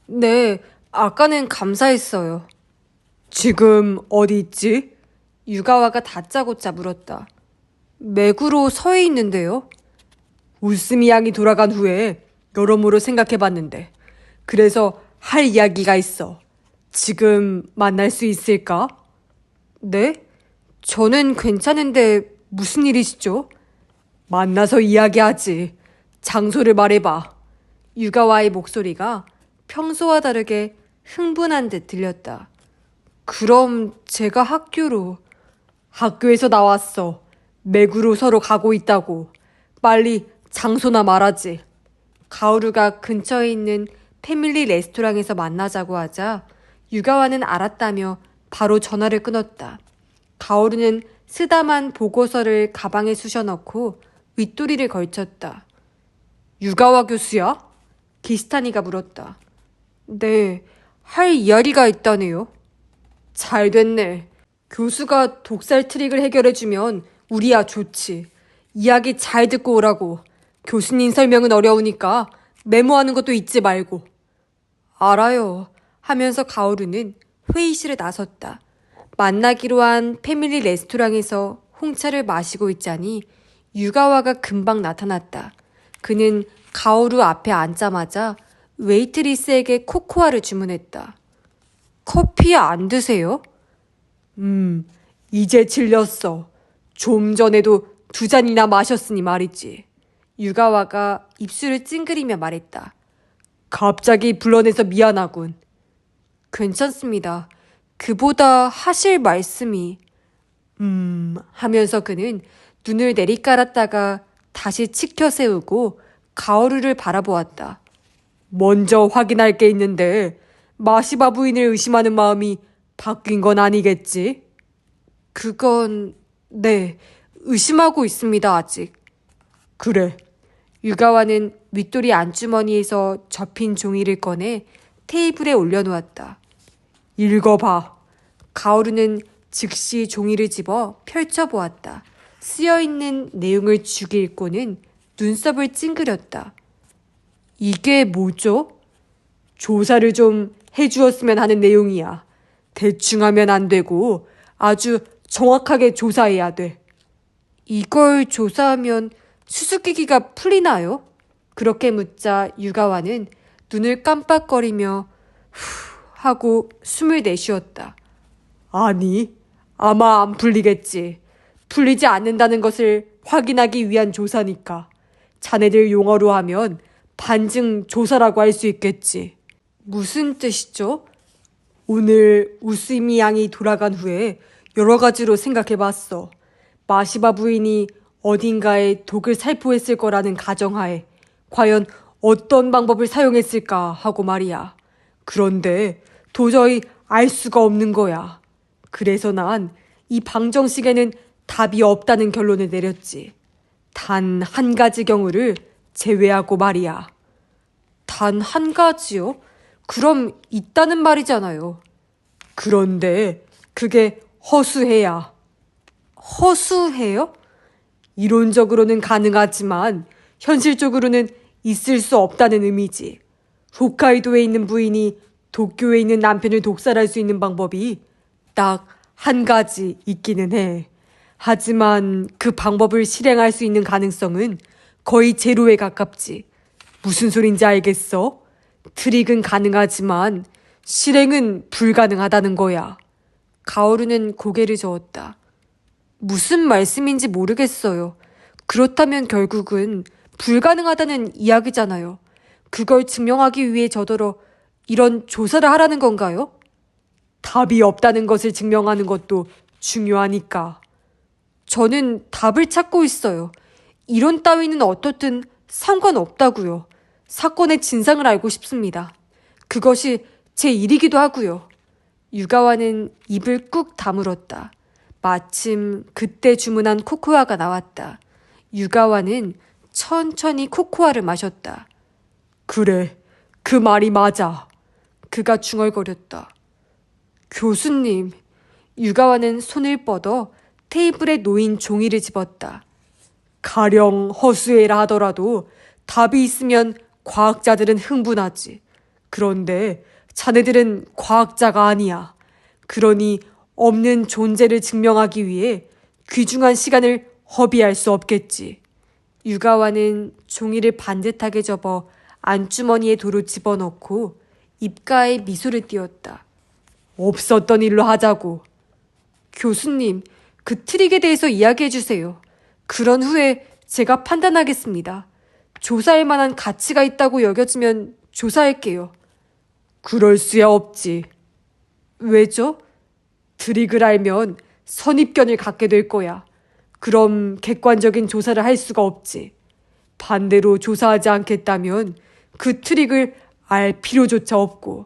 A: 네, 아까는 감사했어요. 지금 어디 있지? 유가와가 다짜고짜 물었다. 맥으로 서해 있는데요. 울스미 양이 돌아간 후에 여러모로 생각해봤는데 그래서 할 이야기가 있어. 지금 만날 수 있을까? 네? 저는 괜찮은데 무슨 일이시죠? 만나서 이야기하지. 장소를 말해봐. 유가와의 목소리가 평소와 다르게 흥분한 듯 들렸다. 그럼 제가 학교에서 나왔어. 맥으로 서로 가고 있다고. 빨리 장소나 말하지. 가오루가 근처에 있는 패밀리 레스토랑에서 만나자고 하자 유가와는 알았다며 바로 전화를 끊었다. 가오루는 쓰다만 보고서를 가방에 쑤셔넣고 윗도리를 걸쳤다. 유가와 교수야? 기스타니가 물었다. 네, 할 이야기가 있다네요. 잘 됐네. 교수가 독살 트릭을 해결해주면 우리야 좋지. 이야기 잘 듣고 오라고. 교수님 설명은 어려우니까 메모하는 것도 잊지 말고. 알아요. 하면서 가오루는 회의실에 나섰다. 만나기로 한 패밀리 레스토랑에서 홍차를 마시고 있자니 유가와가 금방 나타났다. 그는 가오루 앞에 앉자마자 웨이트리스에게 코코아를 주문했다. 커피 안 드세요? 이제 질렸어. 좀 전에도 2잔이나 마셨으니 말이지. 유가와가 입술을 찡그리며 말했다. 갑자기 불러내서 미안하군. 괜찮습니다. 그보다 하실 말씀이... 하면서 그는 눈을 내리깔았다가 다시 치켜 세우고 가오루를 바라보았다. 먼저 확인할 게 있는데 마시바 부인을 의심하는 마음이 바뀐 건 아니겠지? 그건... 네, 의심하고 있습니다, 아직. 그래. 유가와는 윗도리 안주머니에서 접힌 종이를 꺼내 테이블에 올려놓았다. 읽어봐. 가오루는 즉시 종이를 집어 펼쳐보았다. 쓰여있는 내용을 죽이 읽고는 눈썹을 찡그렸다. 이게 뭐죠? 조사를 좀 해주었으면 하는 내용이야. 대충 하면 안 되고 아주 정확하게 조사해야 돼. 이걸 조사하면 수수께끼가 풀리나요? 그렇게 묻자 유가와는 눈을 깜빡거리며 후 하고 숨을 내쉬었다. 아니, 아마 안 풀리겠지. 풀리지 않는다는 것을 확인하기 위한 조사니까. 자네들 용어로 하면 반증 조사라고 할 수 있겠지. 무슨 뜻이죠? 오늘 우스미 양이 돌아간 후에 여러 가지로 생각해봤어. 마시바 부인이 어딘가에 독을 살포했을 거라는 가정하에 과연 어떤 방법을 사용했을까 하고 말이야. 그런데 도저히 알 수가 없는 거야. 그래서 난 이 방정식에는 답이 없다는 결론을 내렸지. 단 한 가지 경우를 제외하고 말이야. 단 한 가지요? 그럼 있다는 말이잖아요. 그런데 그게 허수해야. 허수해요? 이론적으로는 가능하지만 현실적으로는 있을 수 없다는 의미지. 홋카이도에 있는 부인이 도쿄에 있는 남편을 독살할 수 있는 방법이 딱 한 가지 있기는 해. 하지만 그 방법을 실행할 수 있는 가능성은 거의 제로에 가깝지. 무슨 소린지 알겠어? 트릭은 가능하지만 실행은 불가능하다는 거야. 가오루는 고개를 저었다. 무슨 말씀인지 모르겠어요. 그렇다면 결국은 불가능하다는 이야기잖아요. 그걸 증명하기 위해 저더러 이런 조사를 하라는 건가요? 답이 없다는 것을 증명하는 것도 중요하니까. 저는 답을 찾고 있어요. 이론 따위는 어떻든 상관없다고요. 사건의 진상을 알고 싶습니다. 그것이 제 일이기도 하고요. 유가와는 입을 꾹 다물었다. 마침 그때 주문한 코코아가 나왔다. 유가와는 천천히 코코아를 마셨다. 그래, 그 말이 맞아. 그가 중얼거렸다. 교수님, 유가와는 손을 뻗어 테이블에 놓인 종이를 집었다. 가령 허수애라 하더라도 답이 있으면 과학자들은 흥분하지. 그런데 자네들은 과학자가 아니야. 그러니 없는 존재를 증명하기 위해 귀중한 시간을 허비할 수 없겠지. 유가와는 종이를 반듯하게 접어 안주머니에 도로 집어넣고 입가에 미소를 띄웠다. 없었던 일로 하자고. 교수님, 그 트릭에 대해서 이야기해 주세요. 그런 후에 제가 판단하겠습니다. 조사할 만한 가치가 있다고 여겨지면 조사할게요. 그럴 수야 없지. 왜죠? 트릭을 알면 선입견을 갖게 될 거야. 그럼 객관적인 조사를 할 수가 없지. 반대로 조사하지 않겠다면 그 트릭을 알 필요조차 없고.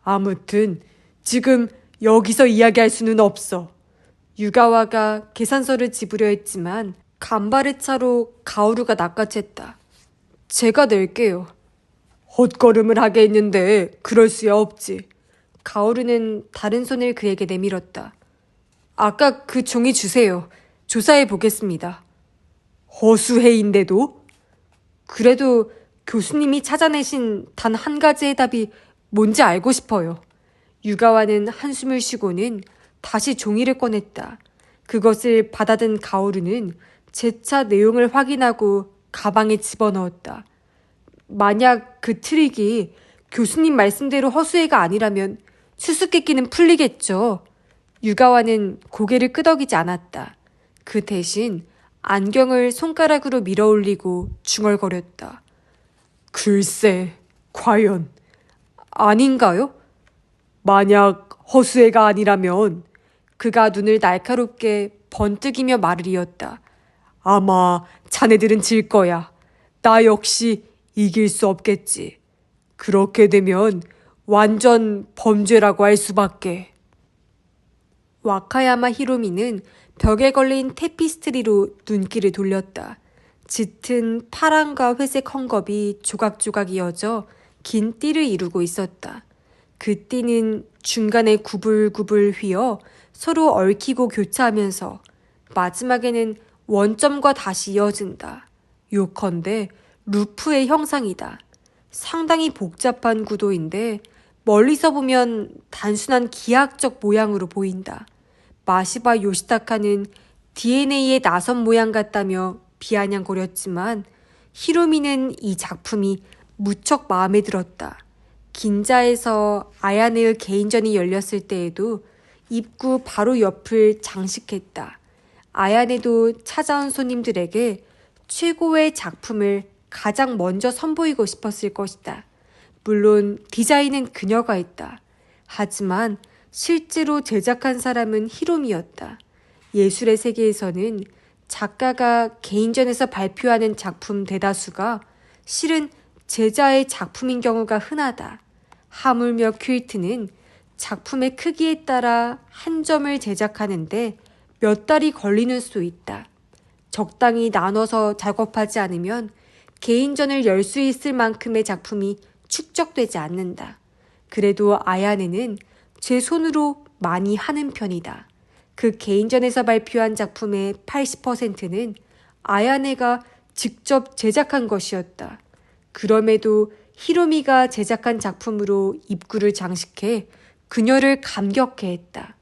A: 아무튼 지금 여기서 이야기할 수는 없어. 유가와가 계산서를 집으려 했지만 간발의 차로 가오루가 낚아챘다. 제가 낼게요. 헛걸음을 하게 했는데 그럴 수야 없지. 가오루는 다른 손을 그에게 내밀었다. 아까 그 종이 주세요. 조사해 보겠습니다. 허수해인데도? 그래도 교수님이 찾아내신 단 한 가지의 답이 뭔지 알고 싶어요. 유가와는 한숨을 쉬고는 다시 종이를 꺼냈다. 그것을 받아든 가오루는 재차 내용을 확인하고 가방에 집어넣었다. 만약 그 트릭이 교수님 말씀대로 허수애가 아니라면 수수께끼는 풀리겠죠. 유가와는 고개를 끄덕이지 않았다. 그 대신 안경을 손가락으로 밀어 올리고 중얼거렸다. 글쎄, 과연. 아닌가요? 만약 허수애가 아니라면 그가 눈을 날카롭게 번뜩이며 말을 이었다. 아마 자네들은 질 거야. 나 역시 이길 수 없겠지. 그렇게 되면 완전 범죄라고 할 수밖에. 와카야마 히로미는 벽에 걸린 테피스트리로 눈길을 돌렸다. 짙은 파랑과 회색 헝겊이 조각조각 이어져 긴 띠를 이루고 있었다. 그 띠는 중간에 구불구불 휘어 서로 얽히고 교차하면서 마지막에는 원점과 다시 이어진다. 요컨대 루프의 형상이다. 상당히 복잡한 구도인데 멀리서 보면 단순한 기하학적 모양으로 보인다. 마시바 요시타카는 DNA의 나선 모양 같다며 비아냥거렸지만 히로미는 이 작품이 무척 마음에 들었다. 긴자에서 아야네의 개인전이 열렸을 때에도 입구 바로 옆을 장식했다. 아야네도 찾아온 손님들에게 최고의 작품을 가장 먼저 선보이고 싶었을 것이다. 물론 디자인은 그녀가 했다. 하지만 실제로 제작한 사람은 히로미였다. 예술의 세계에서는 작가가 개인전에서 발표하는 작품 대다수가 실은 제자의 작품인 경우가 흔하다. 하물며 퀼트는 작품의 크기에 따라 한 점을 제작하는데 몇 달이 걸리는 수도 있다. 적당히 나눠서 작업하지 않으면 개인전을 열 수 있을 만큼의 작품이 축적되지 않는다. 그래도 아야네는 제 손으로 많이 하는 편이다. 그 개인전에서 발표한 작품의 80%는 아야네가 직접 제작한 것이었다. 그럼에도 히로미가 제작한 작품으로 입구를 장식해 그녀를 감격해 했다.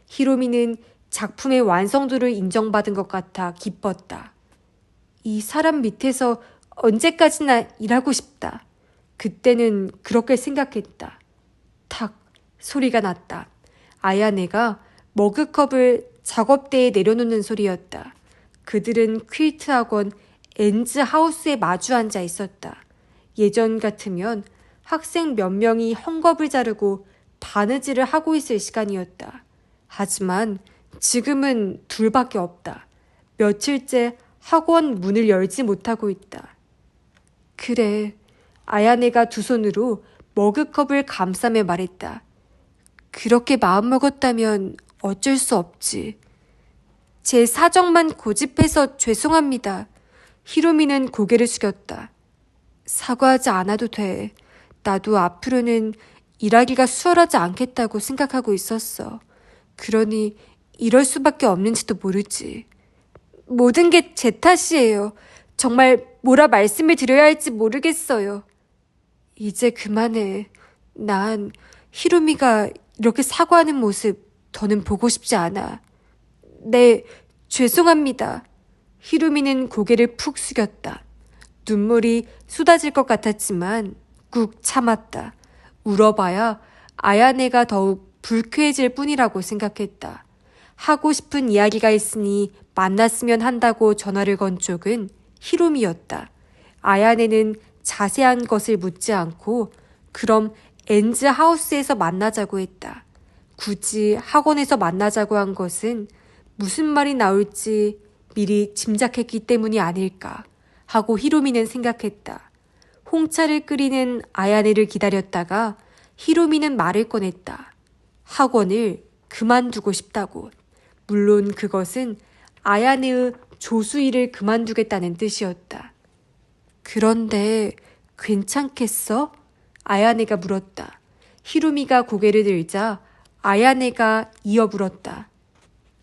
A: 히로미는 작품의 완성도를 인정받은 것 같아 기뻤다. 이 사람 밑에서 언제까지나 일하고 싶다. 그때는 그렇게 생각했다. 탁 소리가 났다. 아야네가 머그컵을 작업대에 내려놓는 소리였다. 그들은 퀼트 학원 엔즈 하우스에 마주 앉아 있었다. 예전 같으면 학생 몇 명이 헝겊을 자르고 바느질을 하고 있을 시간이었다. 하지만 지금은 둘밖에 없다. 며칠째 학원 문을 열지 못하고 있다. 그래, 아야네가 두 손으로 머그컵을 감싸며 말했다. 그렇게 마음먹었다면 어쩔 수 없지. 제 사정만 고집해서 죄송합니다. 히로미는 고개를 숙였다. 사과하지 않아도 돼. 나도 앞으로는 일하기가 수월하지 않겠다고 생각하고 있었어. 그러니 이럴 수밖에 없는지도 모르지. 모든 게 제 탓이에요. 정말 뭐라 말씀을 드려야 할지 모르겠어요. 이제 그만해. 난 히로미가 이렇게 사과하는 모습 더는 보고 싶지 않아. 네, 죄송합니다. 히로미는 고개를 푹 숙였다. 눈물이 쏟아질 것 같았지만 꾹 참았다. 울어봐야 아야네가 더욱 불쾌해질 뿐이라고 생각했다. 하고 싶은 이야기가 있으니 만났으면 한다고 전화를 건 쪽은 히로미였다. 아야네는 자세한 것을 묻지 않고 그럼 엔즈 하우스에서 만나자고 했다. 굳이 학원에서 만나자고 한 것은 무슨 말이 나올지 미리 짐작했기 때문이 아닐까 하고 히로미는 생각했다. 홍차를 끓이는 아야네를 기다렸다가 히로미는 말을 꺼냈다. 학원을 그만두고 싶다고. 물론 그것은 아야네의 조수일을 그만두겠다는 뜻이었다. 그런데 괜찮겠어? 아야네가 물었다. 히로미가 고개를 들자 아야네가 이어 물었다.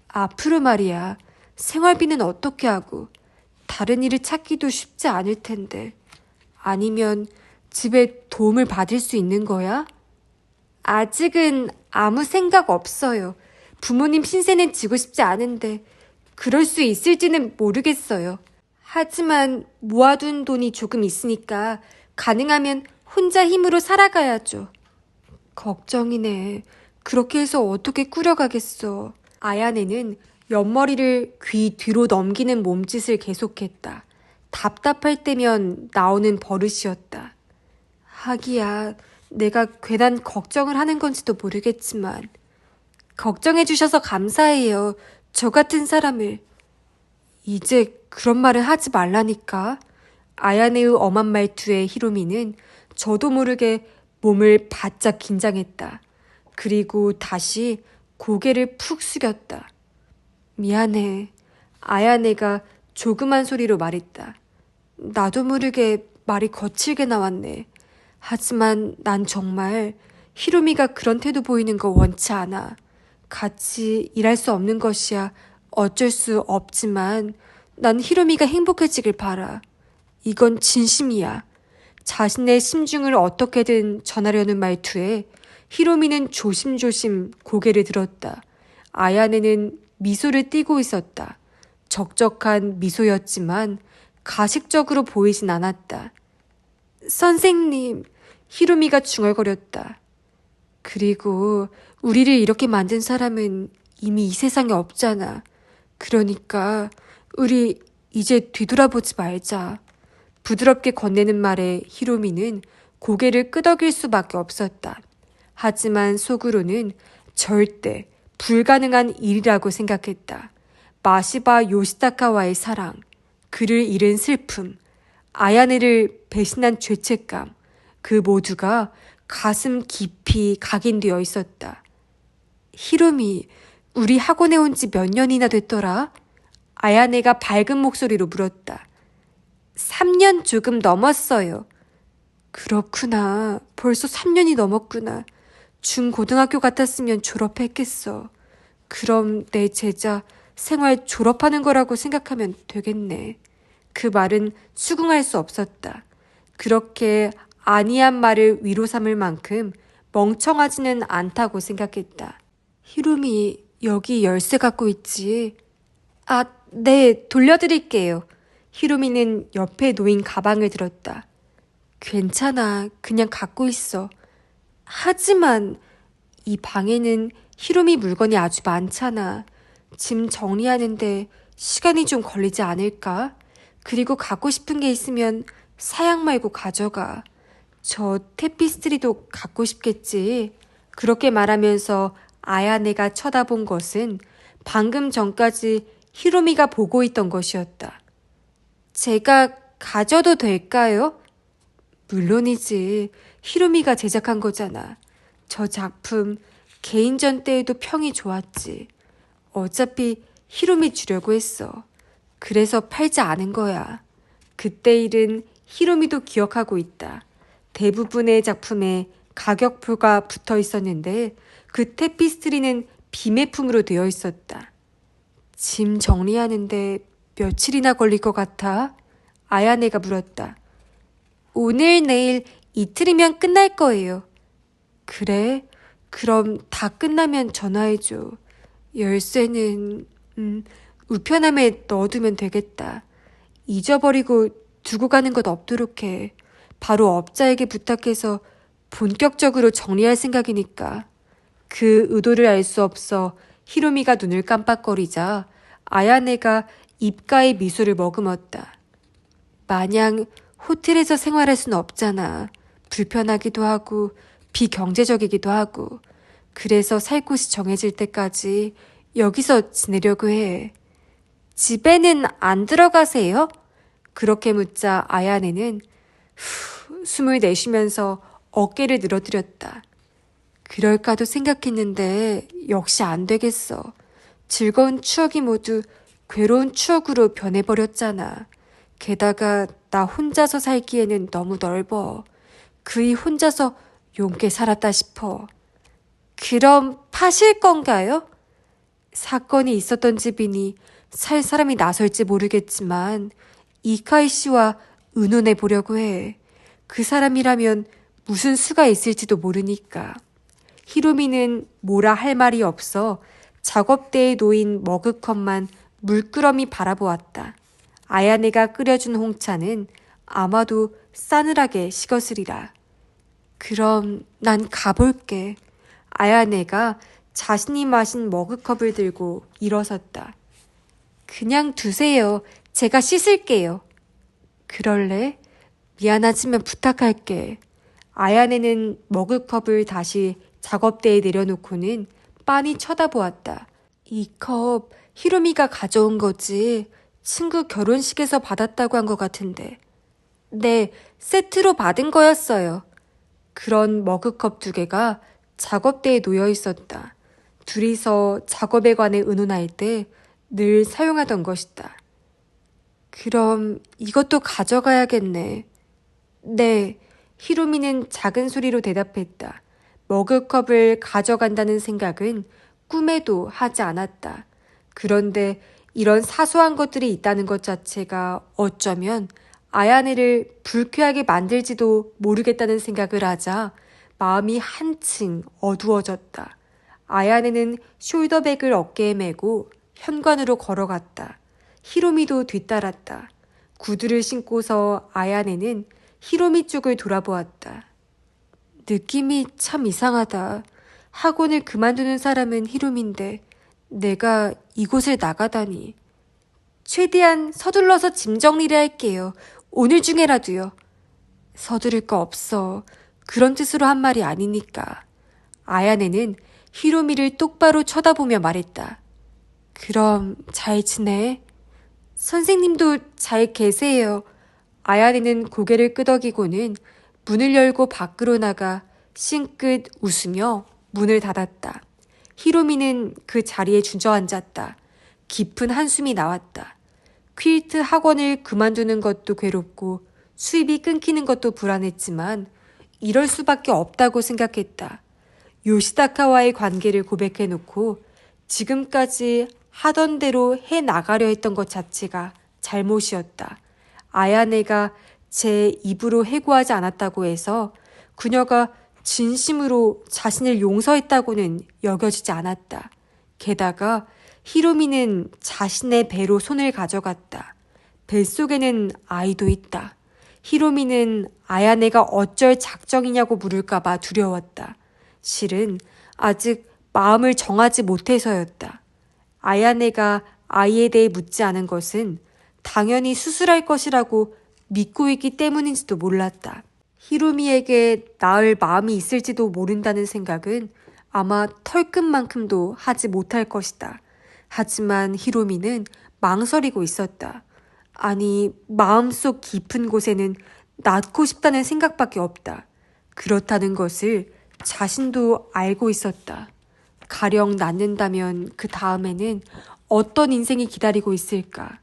A: 앞으로 말이야. 생활비는 어떻게 하고 다른 일을 찾기도 쉽지 않을 텐데. 아니면 집에 도움을 받을 수 있는 거야? 아직은 아무 생각 없어요. 부모님 신세는 지고 싶지 않은데 그럴 수 있을지는 모르겠어요. 하지만 모아둔 돈이 조금 있으니까 가능하면 혼자 힘으로 살아가야죠. 걱정이네. 그렇게 해서 어떻게 꾸려가겠어. 아야네는 옆머리를 귀 뒤로 넘기는 몸짓을 계속했다. 답답할 때면 나오는 버릇이었다. 하기야, 내가 괜한 걱정을 하는 건지도 모르겠지만 걱정해 주셔서 감사해요. 저 같은 사람을. 이제 그런 말을 하지 말라니까. 아야네의 엄한 말투에 히로미는 저도 모르게 몸을 바짝 긴장했다. 그리고 다시 고개를 푹 숙였다. 미안해. 아야네가 조그만 소리로 말했다. 나도 모르게 말이 거칠게 나왔네. 하지만 난 정말 히로미가 그런 태도 보이는 거 원치 않아. 같이 일할 수 없는 것이야 어쩔 수 없지만 난 히로미가 행복해지길 바라. 이건 진심이야. 자신의 심중을 어떻게든 전하려는 말투에 히로미는 조심조심 고개를 들었다. 아야네는 미소를 띠고 있었다. 적적한 미소였지만 가식적으로 보이진 않았다. 선생님, 히로미가 중얼거렸다. 그리고 우리를 이렇게 만든 사람은 이미 이 세상에 없잖아. 그러니까 우리 이제 뒤돌아보지 말자. 부드럽게 건네는 말에 히로미는 고개를 끄덕일 수밖에 없었다. 하지만 속으로는 절대 불가능한 일이라고 생각했다. 마시바 요시타카와의 사랑, 그를 잃은 슬픔, 아야네를 배신한 죄책감, 그 모두가 가슴 깊이 각인되어 있었다. 히로미, 우리 학원에 온 지 몇 년이나 됐더라? 아야네가 밝은 목소리로 물었다. 3년 조금 넘었어요. 그렇구나. 벌써 3년이 넘었구나. 중고등학교 같았으면 졸업했겠어. 그럼 내 제자 생활 졸업하는 거라고 생각하면 되겠네. 그 말은 수긍할 수 없었다. 그렇게 아니한 말을 위로 삼을 만큼 멍청하지는 않다고 생각했다. 히로미, 여기 열쇠 갖고 있지? 아, 네, 돌려드릴게요. 히로미는 옆에 놓인 가방을 들었다. 괜찮아, 그냥 갖고 있어. 하지만 이 방에는 히로미 물건이 아주 많잖아. 짐 정리하는데 시간이 좀 걸리지 않을까? 그리고 갖고 싶은 게 있으면 사양 말고 가져가. 저 테피스트리도 갖고 싶겠지. 그렇게 말하면서 아야네가 쳐다본 것은 방금 전까지 히로미가 보고 있던 것이었다. 제가 가져도 될까요? 물론이지. 히로미가 제작한 거잖아. 저 작품 개인전 때에도 평이 좋았지. 어차피 히로미 주려고 했어. 그래서 팔지 않은 거야. 그때 일은 히로미도 기억하고 있다. 대부분의 작품에 가격표가 붙어 있었는데 그 테피스트리는 비매품으로 되어 있었다. 짐 정리하는데 며칠이나 걸릴 것 같아? 아야네가 물었다. 오늘 내일 이틀이면 끝날 거예요. 그래? 그럼 다 끝나면 전화해줘. 열쇠는 우편함에 넣어두면 되겠다. 잊어버리고 두고 가는 것 없도록 해. 바로 업자에게 부탁해서 본격적으로 정리할 생각이니까. 그 의도를 알 수 없어 히로미가 눈을 깜빡거리자 아야네가 입가에 미소를 머금었다. 마냥 호텔에서 생활할 수는 없잖아. 불편하기도 하고 비경제적이기도 하고. 그래서 살 곳이 정해질 때까지 여기서 지내려고 해. 집에는 안 들어가세요? 그렇게 묻자 아야네는 숨을 내쉬면서 어깨를 늘어뜨렸다. 그럴까도 생각했는데 역시 안 되겠어. 즐거운 추억이 모두 괴로운 추억으로 변해버렸잖아. 게다가 나 혼자서 살기에는 너무 넓어. 그이 혼자서 용케 살았다 싶어. 그럼 파실 건가요? 사건이 있었던 집이니 살 사람이 나설지 모르겠지만 이카이 씨와 의논해 보려고 해. 그 사람이라면 무슨 수가 있을지도 모르니까. 히로미는 뭐라 할 말이 없어 작업대에 놓인 머그컵만 물끄러미 바라보았다. 아야네가 끓여준 홍차는 아마도 싸늘하게 식었으리라. 그럼 난 가볼게. 아야네가 자신이 마신 머그컵을 들고 일어섰다. 그냥 두세요. 제가 씻을게요. 그럴래? 미안하지만 부탁할게. 아야네는 머그컵을 다시 작업대에 내려놓고는 빤히 쳐다보았다. 이 컵 히로미가 가져온 거지. 친구 결혼식에서 받았다고 한 것 같은데. 네, 세트로 받은 거였어요. 그런 머그컵 2개가 작업대에 놓여 있었다. 둘이서 작업에 관해 의논할 때 늘 사용하던 것이다. 그럼 이것도 가져가야겠네. 네, 히로미는 작은 소리로 대답했다. 머그컵을 가져간다는 생각은 꿈에도 하지 않았다. 그런데 이런 사소한 것들이 있다는 것 자체가 어쩌면 아야네를 불쾌하게 만들지도 모르겠다는 생각을 하자 마음이 한층 어두워졌다. 아야네는 숄더백을 어깨에 메고 현관으로 걸어갔다. 히로미도 뒤따랐다. 구두를 신고서 아야네는 히로미 쪽을 돌아보았다. 느낌이 참 이상하다. 학원을 그만두는 사람은 히로미인데 내가 이곳을 나가다니. 최대한 서둘러서 짐 정리를 할게요. 오늘 중에라도요. 서두를 거 없어. 그런 뜻으로 한 말이 아니니까. 아야네는 히로미를 똑바로 쳐다보며 말했다. 그럼 잘 지내? 선생님도 잘 계세요. 아야네는 고개를 끄덕이고는 문을 열고 밖으로 나가 싱긋 웃으며 문을 닫았다. 히로미는 그 자리에 주저앉았다. 깊은 한숨이 나왔다. 퀼트 학원을 그만두는 것도 괴롭고 수입이 끊기는 것도 불안했지만 이럴 수밖에 없다고 생각했다. 요시다카와의 관계를 고백해놓고 지금까지 하던 대로 해나가려 했던 것 자체가 잘못이었다. 아야네가 제 입으로 해고하지 않았다고 해서 그녀가 진심으로 자신을 용서했다고는 여겨지지 않았다. 게다가 히로미는 자신의 배로 손을 가져갔다. 뱃속에는 아이도 있다. 히로미는 아야네가 어쩔 작정이냐고 물을까봐 두려웠다. 실은 아직 마음을 정하지 못해서였다. 아야네가 아이에 대해 묻지 않은 것은 당연히 수술할 것이라고 믿고 있기 때문인지도 몰랐다. 히로미에게 낳을 마음이 있을지도 모른다는 생각은 아마 털끝만큼도 하지 못할 것이다. 하지만 히로미는 망설이고 있었다. 아니, 마음속 깊은 곳에는 낳고 싶다는 생각밖에 없다. 그렇다는 것을 자신도 알고 있었다. 가령 낳는다면 그 다음에는 어떤 인생이 기다리고 있을까?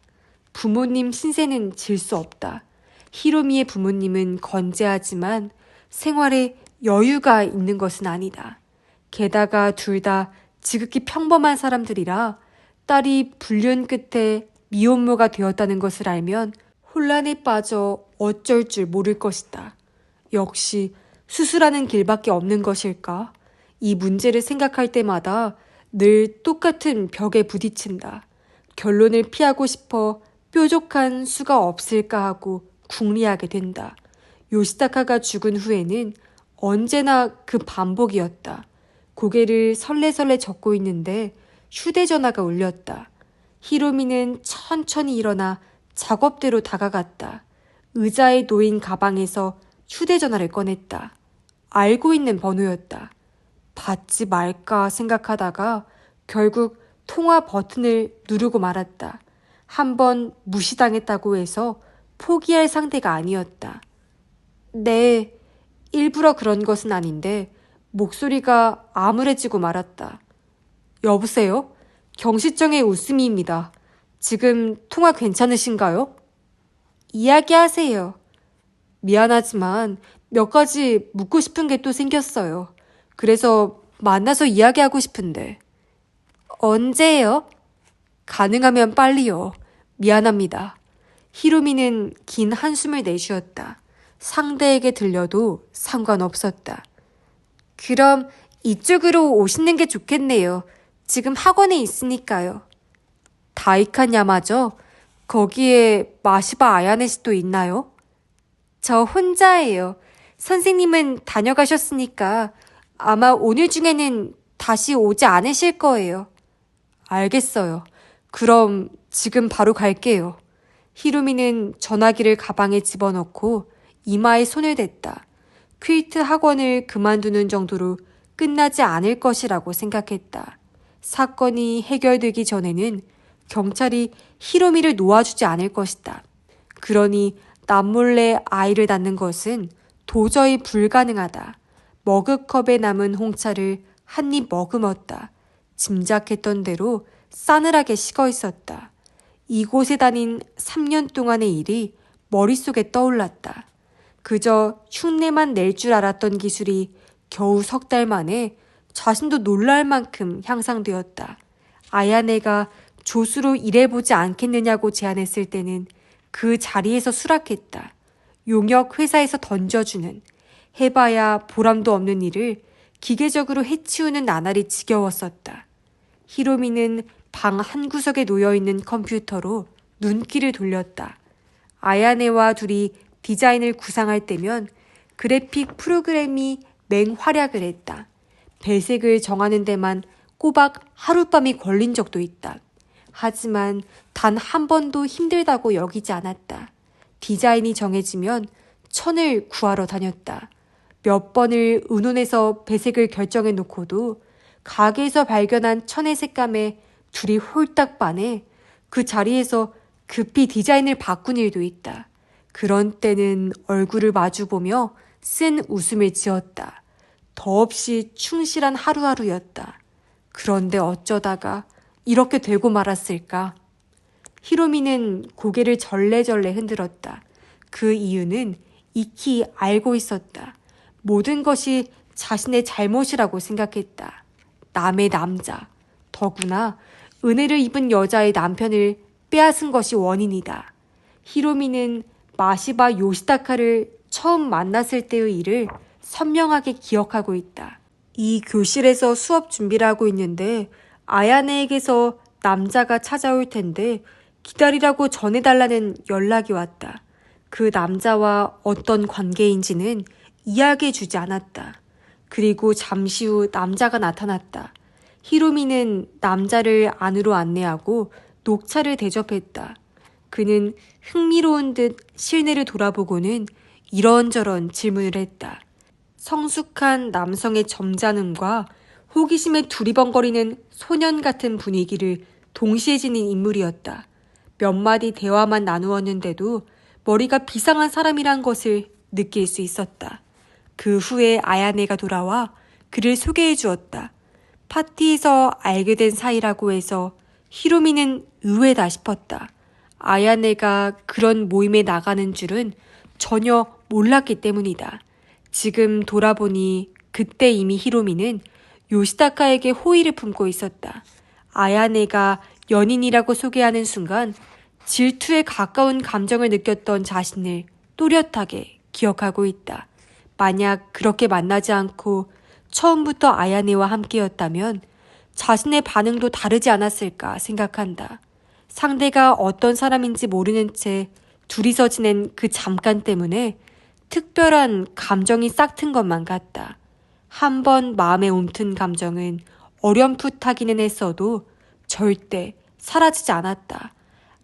A: 부모님 신세는 질 수 없다. 히로미의 부모님은 건재하지만 생활에 여유가 있는 것은 아니다. 게다가 둘 다 지극히 평범한 사람들이라 딸이 불륜 끝에 미혼모가 되었다는 것을 알면 혼란에 빠져 어쩔 줄 모를 것이다. 역시 수술하는 길밖에 없는 것일까? 이 문제를 생각할 때마다 늘 똑같은 벽에 부딪힌다. 결론을 피하고 싶어 뾰족한 수가 없을까 하고 궁리하게 된다. 요시다카가 죽은 후에는 언제나 그 반복이었다. 고개를 설레설레 젓고 있는데 휴대전화가 울렸다. 히로미는 천천히 일어나 작업대로 다가갔다. 의자에 놓인 가방에서 휴대전화를 꺼냈다. 알고 있는 번호였다. 받지 말까 생각하다가 결국 통화 버튼을 누르고 말았다. 한번 무시당했다고 해서 포기할 상대가 아니었다. 네, 일부러 그런 것은 아닌데 목소리가 암울해지고 말았다. 여보세요? 경시정의 웃음이입니다. 지금 통화 괜찮으신가요? 이야기하세요. 미안하지만 몇 가지 묻고 싶은 게 또 생겼어요. 그래서 만나서 이야기하고 싶은데. 언제요? 가능하면 빨리요. 미안합니다. 히로미는 긴 한숨을 내쉬었다. 상대에게 들려도 상관없었다. 그럼 이쪽으로 오시는 게 좋겠네요. 지금 학원에 있으니까요. 다이칸 야마죠? 거기에 마시바 아야네 씨도 있나요? 저 혼자예요. 선생님은 다녀가셨으니까 아마 오늘 중에는 다시 오지 않으실 거예요. 알겠어요. 그럼 지금 바로 갈게요. 히로미는 전화기를 가방에 집어넣고 이마에 손을 댔다. 퀼트 학원을 그만두는 정도로 끝나지 않을 것이라고 생각했다. 사건이 해결되기 전에는 경찰이 히로미를 놓아주지 않을 것이다. 그러니 남몰래 아이를 낳는 것은 도저히 불가능하다. 머그컵에 남은 홍차를 한 입 머금었다. 짐작했던 대로 싸늘하게 식어 있었다. 이곳에 다닌 3년 동안의 일이 머릿속에 떠올랐다. 그저 흉내만 낼 줄 알았던 기술이 겨우 3달 만에 자신도 놀랄 만큼 향상되었다. 아야네가 조수로 일해보지 않겠느냐고 제안했을 때는 그 자리에서 수락했다. 용역 회사에서 던져주는, 해봐야 보람도 없는 일을 기계적으로 해치우는 나날이 지겨웠었다. 히로미는 방 한구석에 놓여있는 컴퓨터로 눈길을 돌렸다. 아야네와 둘이 디자인을 구상할 때면 그래픽 프로그램이 맹활약을 했다. 배색을 정하는 데만 꼬박 하룻밤이 걸린 적도 있다. 하지만 단 한 번도 힘들다고 여기지 않았다. 디자인이 정해지면 천을 구하러 다녔다. 몇 번을 의논해서 배색을 결정해 놓고도 가게에서 발견한 천의 색감에 둘이 홀딱 반해 그 자리에서 급히 디자인을 바꾼 일도 있다. 그런 때는 얼굴을 마주보며 쓴 웃음을 지었다. 더없이 충실한 하루하루였다. 그런데 어쩌다가 이렇게 되고 말았을까? 히로미는 고개를 절레절레 흔들었다. 그 이유는 익히 알고 있었다. 모든 것이 자신의 잘못이라고 생각했다. 남의 남자, 더구나 은혜를 입은 여자의 남편을 빼앗은 것이 원인이다. 히로미는 마시바 요시다카를 처음 만났을 때의 일을 선명하게 기억하고 있다. 이 교실에서 수업 준비를 하고 있는데 아야네에게서 남자가 찾아올 텐데 기다리라고 전해달라는 연락이 왔다. 그 남자와 어떤 관계인지는 이야기해주지 않았다. 그리고 잠시 후 남자가 나타났다. 히로미는 남자를 안으로 안내하고 녹차를 대접했다. 그는 흥미로운 듯 실내를 돌아보고는 이런저런 질문을 했다. 성숙한 남성의 점잖음과 호기심에 두리번거리는 소년 같은 분위기를 동시에 지닌 인물이었다. 몇 마디 대화만 나누었는데도 머리가 비상한 사람이란 것을 느낄 수 있었다. 그 후에 아야네가 돌아와 그를 소개해 주었다. 파티에서 알게 된 사이라고 해서 히로미는 의외다 싶었다. 아야네가 그런 모임에 나가는 줄은 전혀 몰랐기 때문이다. 지금 돌아보니 그때 이미 히로미는 요시다카에게 호의를 품고 있었다. 아야네가 연인이라고 소개하는 순간 질투에 가까운 감정을 느꼈던 자신을 또렷하게 기억하고 있다. 만약 그렇게 만나지 않고 처음부터 아야네와 함께였다면 자신의 반응도 다르지 않았을까 생각한다. 상대가 어떤 사람인지 모르는 채 둘이서 지낸 그 잠깐 때문에 특별한 감정이 싹튼 것만 같다. 한 번 마음에 움튼 감정은 어렴풋하기는 했어도 절대 사라지지 않았다.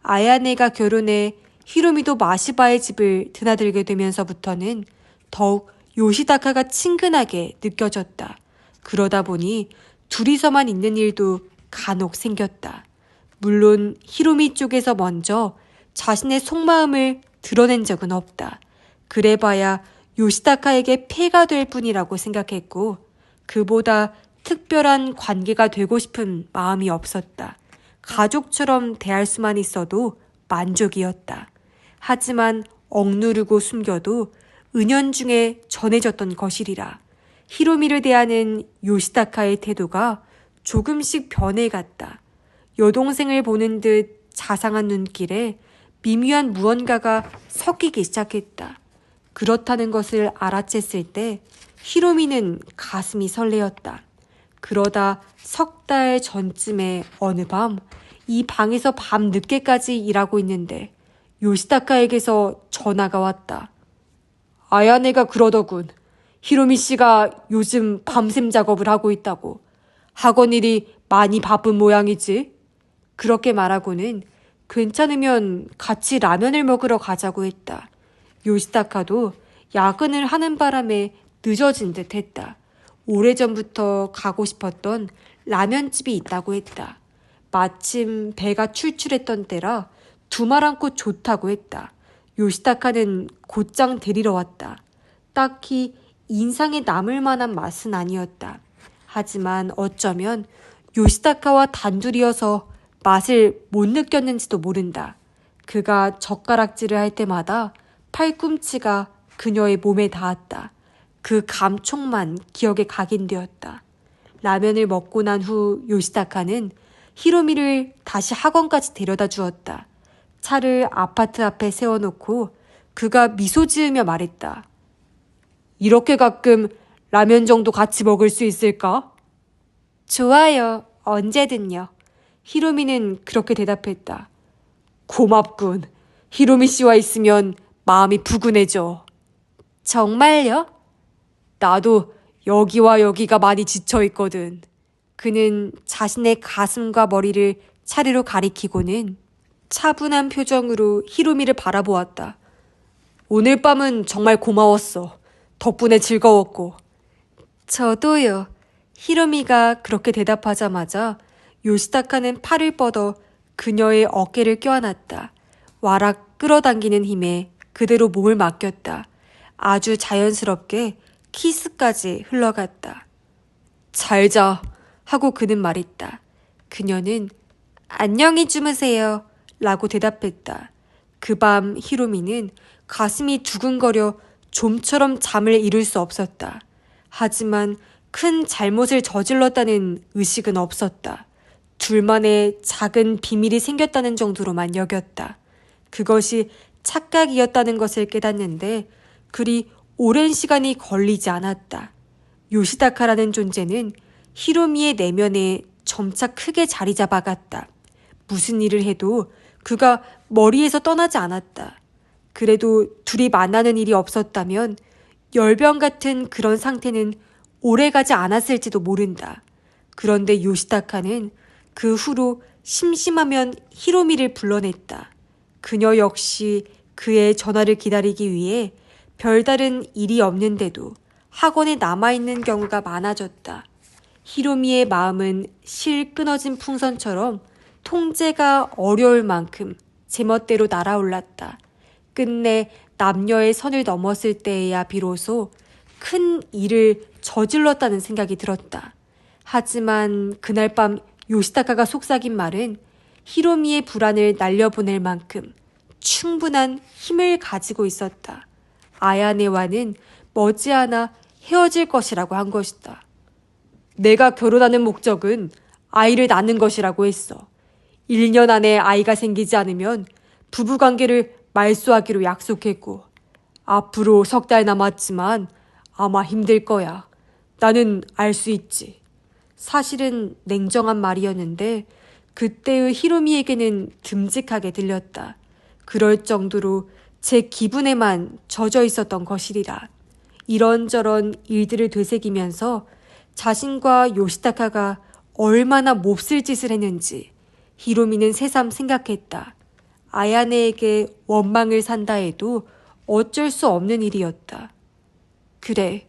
A: 아야네가 결혼해 히로미도 마시바의 집을 드나들게 되면서부터는 더욱 요시다카가 친근하게 느껴졌다. 그러다 보니 둘이서만 있는 일도 간혹 생겼다. 물론 히로미 쪽에서 먼저 자신의 속마음을 드러낸 적은 없다. 그래봐야 요시다카에게 폐가 될 뿐이라고 생각했고 그보다 특별한 관계가 되고 싶은 마음이 없었다. 가족처럼 대할 수만 있어도 만족이었다. 하지만 억누르고 숨겨도 은연중에 전해졌던 것이리라. 히로미를 대하는 요시다카의 태도가 조금씩 변해갔다. 여동생을 보는 듯 자상한 눈길에 미묘한 무언가가 섞이기 시작했다. 그렇다는 것을 알아챘을 때 히로미는 가슴이 설레었다. 그러다 석 달 전쯤에 어느 밤 이 방에서 밤 늦게까지 일하고 있는데 요시다카에게서 전화가 왔다. 아야네가 그러더군. 히로미 씨가 요즘 밤샘 작업을 하고 있다고. 학원 일이 많이 바쁜 모양이지? 그렇게 말하고는 괜찮으면 같이 라면을 먹으러 가자고 했다. 요시다카도 야근을 하는 바람에 늦어진 듯 했다. 오래전부터 가고 싶었던 라면집이 있다고 했다. 마침 배가 출출했던 때라 두말 않고 좋다고 했다. 요시다카는 곧장 데리러 왔다. 딱히 인상에 남을 만한 맛은 아니었다. 하지만 어쩌면 요시다카와 단둘이어서 맛을 못 느꼈는지도 모른다. 그가 젓가락질을 할 때마다 팔꿈치가 그녀의 몸에 닿았다. 그 감촉만 기억에 각인되었다. 라면을 먹고 난 후 요시다카는 히로미를 다시 학원까지 데려다 주었다. 차를 아파트 앞에 세워놓고 그가 미소 지으며 말했다. 이렇게 가끔 라면 정도 같이 먹을 수 있을까? 좋아요. 언제든요. 히로미는 그렇게 대답했다. 고맙군. 히로미 씨와 있으면 마음이 푸근해져. 정말요? 나도 여기와 여기가 많이 지쳐있거든. 그는 자신의 가슴과 머리를 차례로 가리키고는 차분한 표정으로 히로미를 바라보았다. 오늘 밤은 정말 고마웠어. 덕분에 즐거웠고. 저도요. 히로미가 그렇게 대답하자마자 요시다카는 팔을 뻗어 그녀의 어깨를 껴안았다. 와락 끌어당기는 힘에 그대로 몸을 맡겼다. 아주 자연스럽게 키스까지 흘러갔다. 잘 자 하고 그는 말했다. 그녀는 안녕히 주무세요 라고 대답했다. 그 밤 히로미는 가슴이 두근거려 좀처럼 잠을 이룰 수 없었다. 하지만 큰 잘못을 저질렀다는 의식은 없었다. 둘만의 작은 비밀이 생겼다는 정도로만 여겼다. 그것이 착각이었다는 것을 깨닫는데 그리 오랜 시간이 걸리지 않았다. 요시다카라는 존재는 히로미의 내면에 점차 크게 자리 잡아갔다. 무슨 일을 해도 그가 머리에서 떠나지 않았다. 그래도 둘이 만나는 일이 없었다면 열병 같은 그런 상태는 오래가지 않았을지도 모른다. 그런데 요시다카는 그 후로 심심하면 히로미를 불러냈다. 그녀 역시 그의 전화를 기다리기 위해 별다른 일이 없는데도 학원에 남아있는 경우가 많아졌다. 히로미의 마음은 실 끊어진 풍선처럼 통제가 어려울 만큼 제멋대로 날아올랐다. 끝내 남녀의 선을 넘었을 때에야 비로소 큰 일을 저질렀다는 생각이 들었다. 하지만 그날 밤 요시다카가 속삭인 말은 히로미의 불안을 날려보낼 만큼 충분한 힘을 가지고 있었다. 아야네와는 머지않아 헤어질 것이라고 한 것이다. 내가 결혼하는 목적은 아이를 낳는 것이라고 했어. 1년 안에 아이가 생기지 않으면 부부관계를 말소하기로 약속했고 앞으로 3달 남았지만 아마 힘들 거야. 나는 알 수 있지. 사실은 냉정한 말이었는데 그때의 히로미에게는 듬직하게 들렸다. 그럴 정도로 제 기분에만 젖어 있었던 것이리라. 이런저런 일들을 되새기면서 자신과 요시다카가 얼마나 몹쓸 짓을 했는지 히로미는 새삼 생각했다. 아야네에게 원망을 산다 해도 어쩔 수 없는 일이었다. 그래,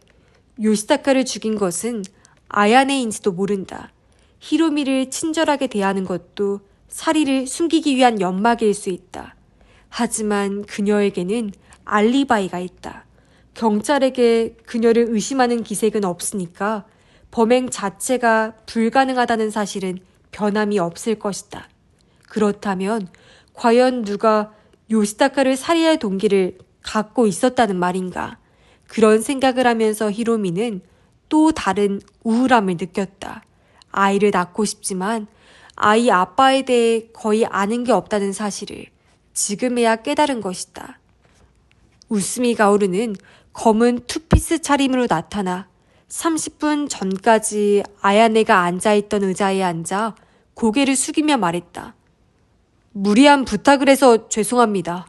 A: 요시다카를 죽인 것은 아야네인지도 모른다. 히로미를 친절하게 대하는 것도 살인을 숨기기 위한 연막일 수 있다. 하지만 그녀에게는 알리바이가 있다. 경찰에게 그녀를 의심하는 기색은 없으니까 범행 자체가 불가능하다는 사실은 변함이 없을 것이다. 그렇다면 과연 누가 요시다카를 살해할 동기를 갖고 있었다는 말인가? 그런 생각을 하면서 히로미는 또 다른 우울함을 느꼈다. 아이를 낳고 싶지만 아이 아빠에 대해 거의 아는 게 없다는 사실을 지금에야 깨달은 것이다. 웃음이 가오르는 검은 투피스 차림으로 나타나 30분 전까지 아야네가 앉아있던 의자에 앉아 고개를 숙이며 말했다. 무리한 부탁을 해서 죄송합니다.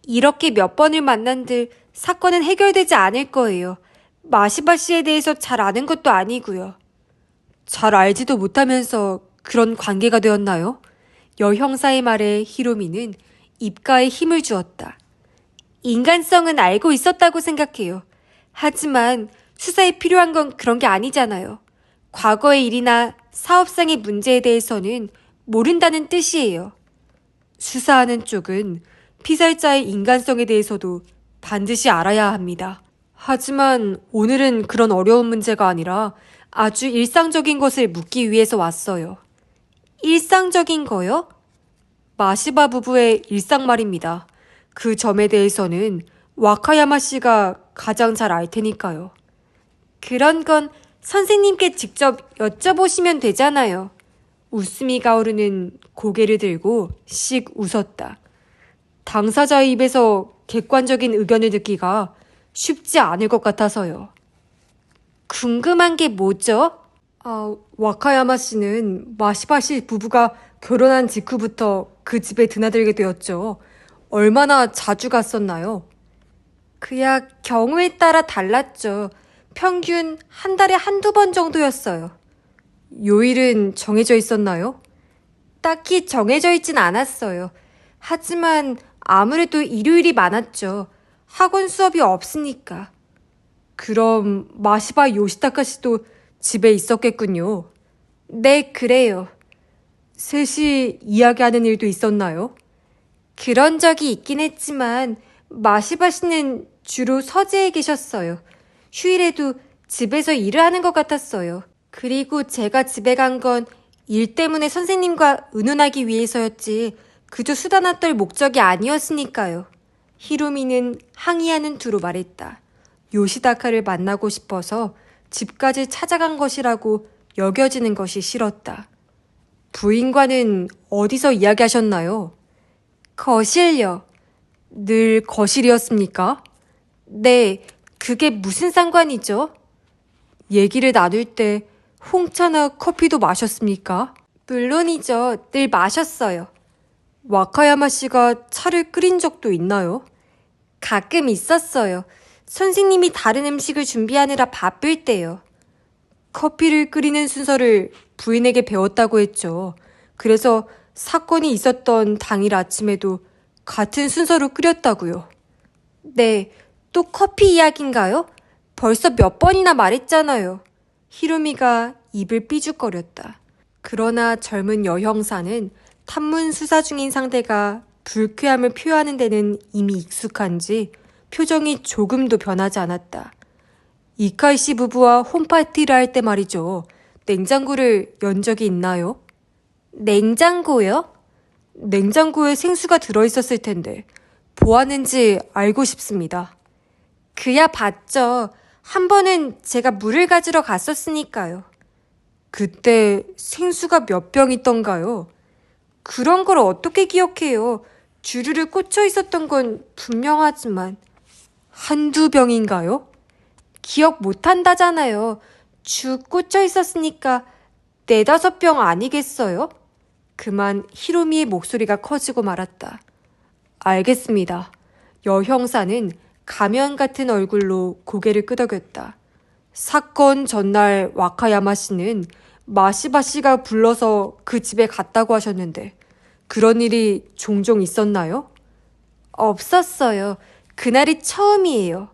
A: 이렇게 몇 번을 만난들 사건은 해결되지 않을 거예요. 마시바 씨에 대해서 잘 아는 것도 아니고요. 잘 알지도 못하면서 그런 관계가 되었나요? 여 형사의 말에 히로미는 입가에 힘을 주었다. 인간성은 알고 있었다고 생각해요. 하지만 수사에 필요한 건 그런 게 아니잖아요. 과거의 일이나 사업상의 문제에 대해서는 모른다는 뜻이에요. 수사하는 쪽은 피살자의 인간성에 대해서도 반드시 알아야 합니다. 하지만 오늘은 그런 어려운 문제가 아니라 아주 일상적인 것을 묻기 위해서 왔어요. 일상적인 거요? 마시바 부부의 일상 말입니다. 그 점에 대해서는 와카야마 씨가 가장 잘 알 테니까요. 그런 건 선생님께 직접 여쭤보시면 되잖아요. 웃음이 가오르는 고개를 들고 씩 웃었다. 당사자의 입에서 객관적인 의견을 듣기가 쉽지 않을 것 같아서요. 궁금한 게 뭐죠? 와카야마 씨는 마시바 씨 부부가 결혼한 직후부터 그 집에 드나들게 되었죠. 얼마나 자주 갔었나요? 그야 경우에 따라 달랐죠. 평균 한 달에 한두 번 정도였어요. 요일은 정해져 있었나요? 딱히 정해져 있진 않았어요. 하지만 아무래도 일요일이 많았죠. 학원 수업이 없으니까. 그럼 마시바 요시타카 씨도 집에 있었겠군요. 네, 그래요. 셋이 이야기하는 일도 있었나요? 그런 적이 있긴 했지만 마시바 씨는 주로 서재에 계셨어요. 휴일에도 집에서 일을 하는 것 같았어요. 그리고 제가 집에 간 건 일 때문에 선생님과 의논하기 위해서였지 그저 수다나 떨 목적이 아니었으니까요. 히로미는 항의하는 투로 말했다. 요시다카를 만나고 싶어서 집까지 찾아간 것이라고 여겨지는 것이 싫었다. 부인과는 어디서 이야기하셨나요? 거실요. 늘 거실이었습니까? 네, 그게 무슨 상관이죠? 얘기를 나눌 때 홍차나 커피도 마셨습니까? 물론이죠. 늘 마셨어요. 와카야마 씨가 차를 끓인 적도 있나요? 가끔 있었어요. 선생님이 다른 음식을 준비하느라 바쁠 때요. 커피를 끓이는 순서를 부인에게 배웠다고 했죠. 그래서 사건이 있었던 당일 아침에도 같은 순서로 끓였다고요. 네, 또 커피 이야기인가요? 벌써 몇 번이나 말했잖아요. 히로미가 입을 삐죽거렸다. 그러나 젊은 여형사는 탐문 수사 중인 상대가 불쾌함을 표하는 데는 이미 익숙한지 표정이 조금도 변하지 않았다. 이카이 씨 부부와 홈파티를 할 때 말이죠. 냉장고를 연 적이 있나요? 냉장고요? 냉장고에 생수가 들어있었을 텐데 보았는지 알고 싶습니다. 그야 봤죠. 한 번은 제가 물을 가지러 갔었으니까요. 그때 생수가 몇 병 있던가요? 그런 걸 어떻게 기억해요? 주르르 꽂혀 있었던 건 분명하지만 한두 병인가요? 기억 못한다잖아요. 쭉 꽂혀 있었으니까 4~5병 아니겠어요? 그만 히로미의 목소리가 커지고 말았다. 알겠습니다. 여형사는 가면 같은 얼굴로 고개를 끄덕였다. 사건 전날 와카야마 씨는 마시바 씨가 불러서 그 집에 갔다고 하셨는데 그런 일이 종종 있었나요? 없었어요. 그날이 처음이에요.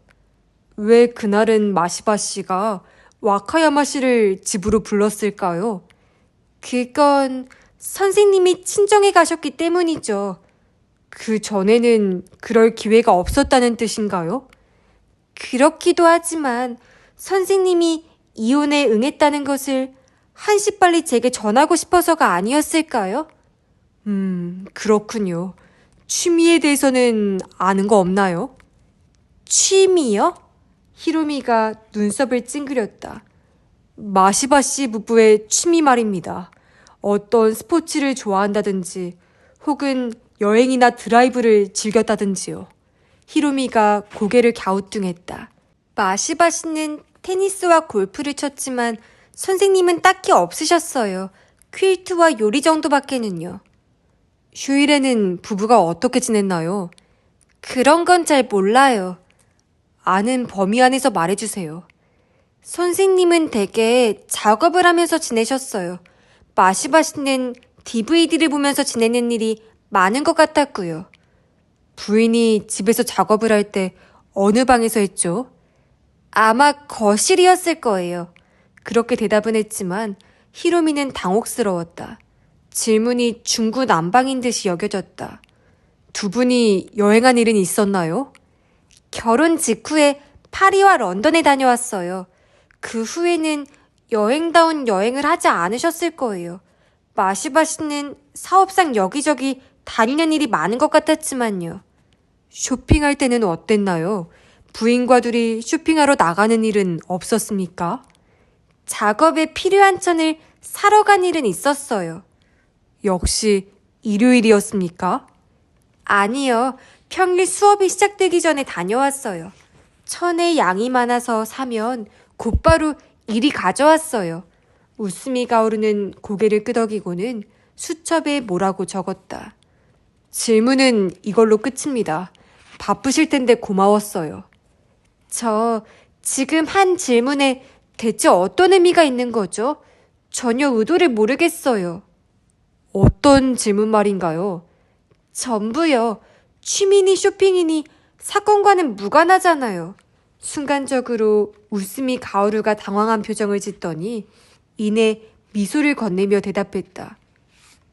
A: 왜 그날은 마시바 씨가 와카야마 씨를 집으로 불렀을까요? 그건 선생님이 친정에 가셨기 때문이죠. 그 전에는 그럴 기회가 없었다는 뜻인가요? 그렇기도 하지만 선생님이 이혼에 응했다는 것을 한시빨리 제게 전하고 싶어서가 아니었을까요? 그렇군요. 취미에 대해서는 아는 거 없나요? 취미요? 히로미가 눈썹을 찡그렸다. 마시바 씨 부부의 취미 말입니다. 어떤 스포츠를 좋아한다든지 혹은 여행이나 드라이브를 즐겼다든지요. 히로미가 고개를 갸우뚱했다. 마시바 씨는 테니스와 골프를 쳤지만 선생님은 딱히 없으셨어요. 퀼트와 요리 정도밖에는요. 휴일에는 부부가 어떻게 지냈나요? 그런 건 잘 몰라요. 아는 범위 안에서 말해주세요. 선생님은 대개 작업을 하면서 지내셨어요. 마시바 씨는 DVD를 보면서 지내는 일이 많은 것 같았고요. 부인이 집에서 작업을 할 때 어느 방에서 했죠? 아마 거실이었을 거예요. 그렇게 대답은 했지만 히로미는 당혹스러웠다. 질문이 중구난방인 듯이 여겨졌다. 두 분이 여행한 일은 있었나요? 결혼 직후에 파리와 런던에 다녀왔어요. 그 후에는 여행다운 여행을 하지 않으셨을 거예요. 마시바 씨는 사업상 여기저기 다니는 일이 많은 것 같았지만요. 쇼핑할 때는 어땠나요? 부인과 둘이 쇼핑하러 나가는 일은 없었습니까? 작업에 필요한 천을 사러 간 일은 있었어요. 역시 일요일이었습니까? 아니요. 평일 수업이 시작되기 전에 다녀왔어요. 천의 양이 많아서 사면 곧바로 일이 가져왔어요. 웃음이 가오르는 고개를 끄덕이고는 수첩에 뭐라고 적었다. 질문은 이걸로 끝입니다. 바쁘실 텐데 고마웠어요. 저 지금 한 질문에 대체 어떤 의미가 있는 거죠? 전혀 의도를 모르겠어요. 어떤 질문 말인가요? 전부요. 취미니 쇼핑이니 사건과는 무관하잖아요. 순간적으로 웃음이 가오르가 당황한 표정을 짓더니 이내 미소를 건네며 대답했다.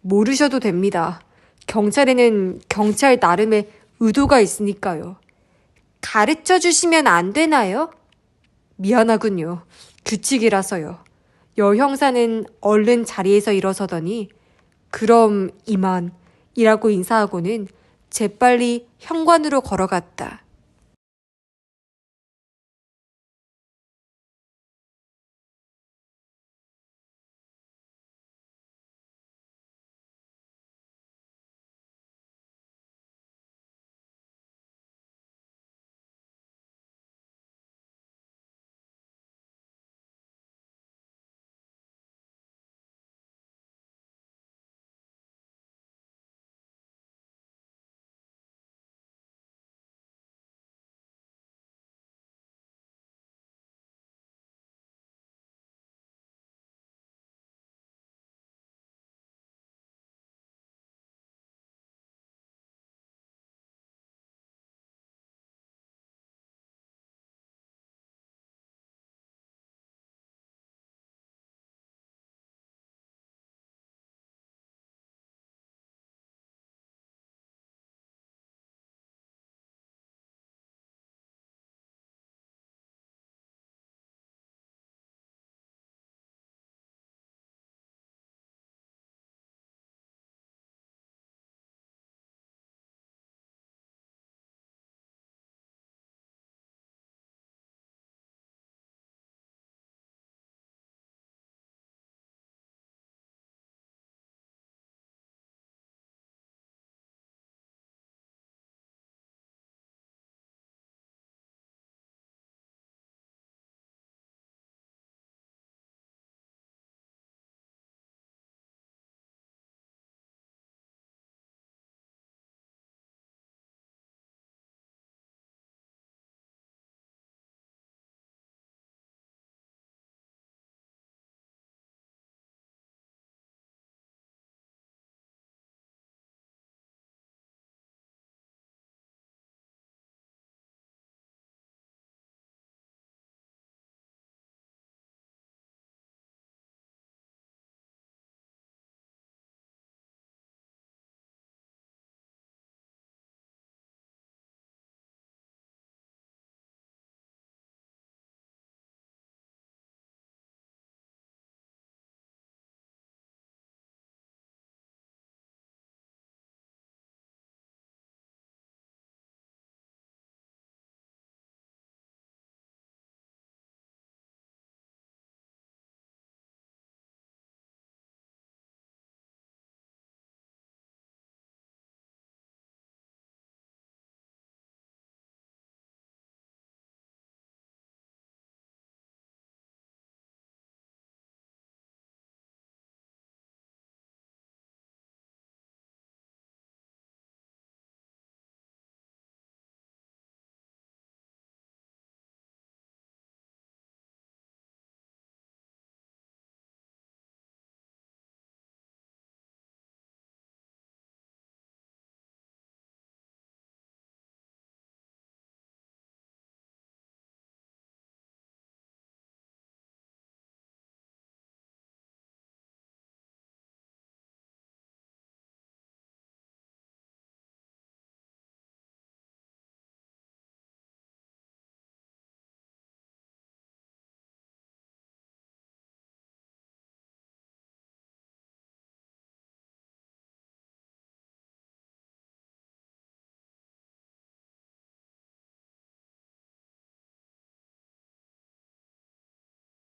A: 모르셔도 됩니다. 경찰에는 경찰 나름의 의도가 있으니까요. 가르쳐 주시면 안 되나요? 미안하군요. 규칙이라서요. 여 형사는 얼른 자리에서 일어서더니 그럼 이만 이라고 인사하고는 재빨리 현관으로 걸어갔다.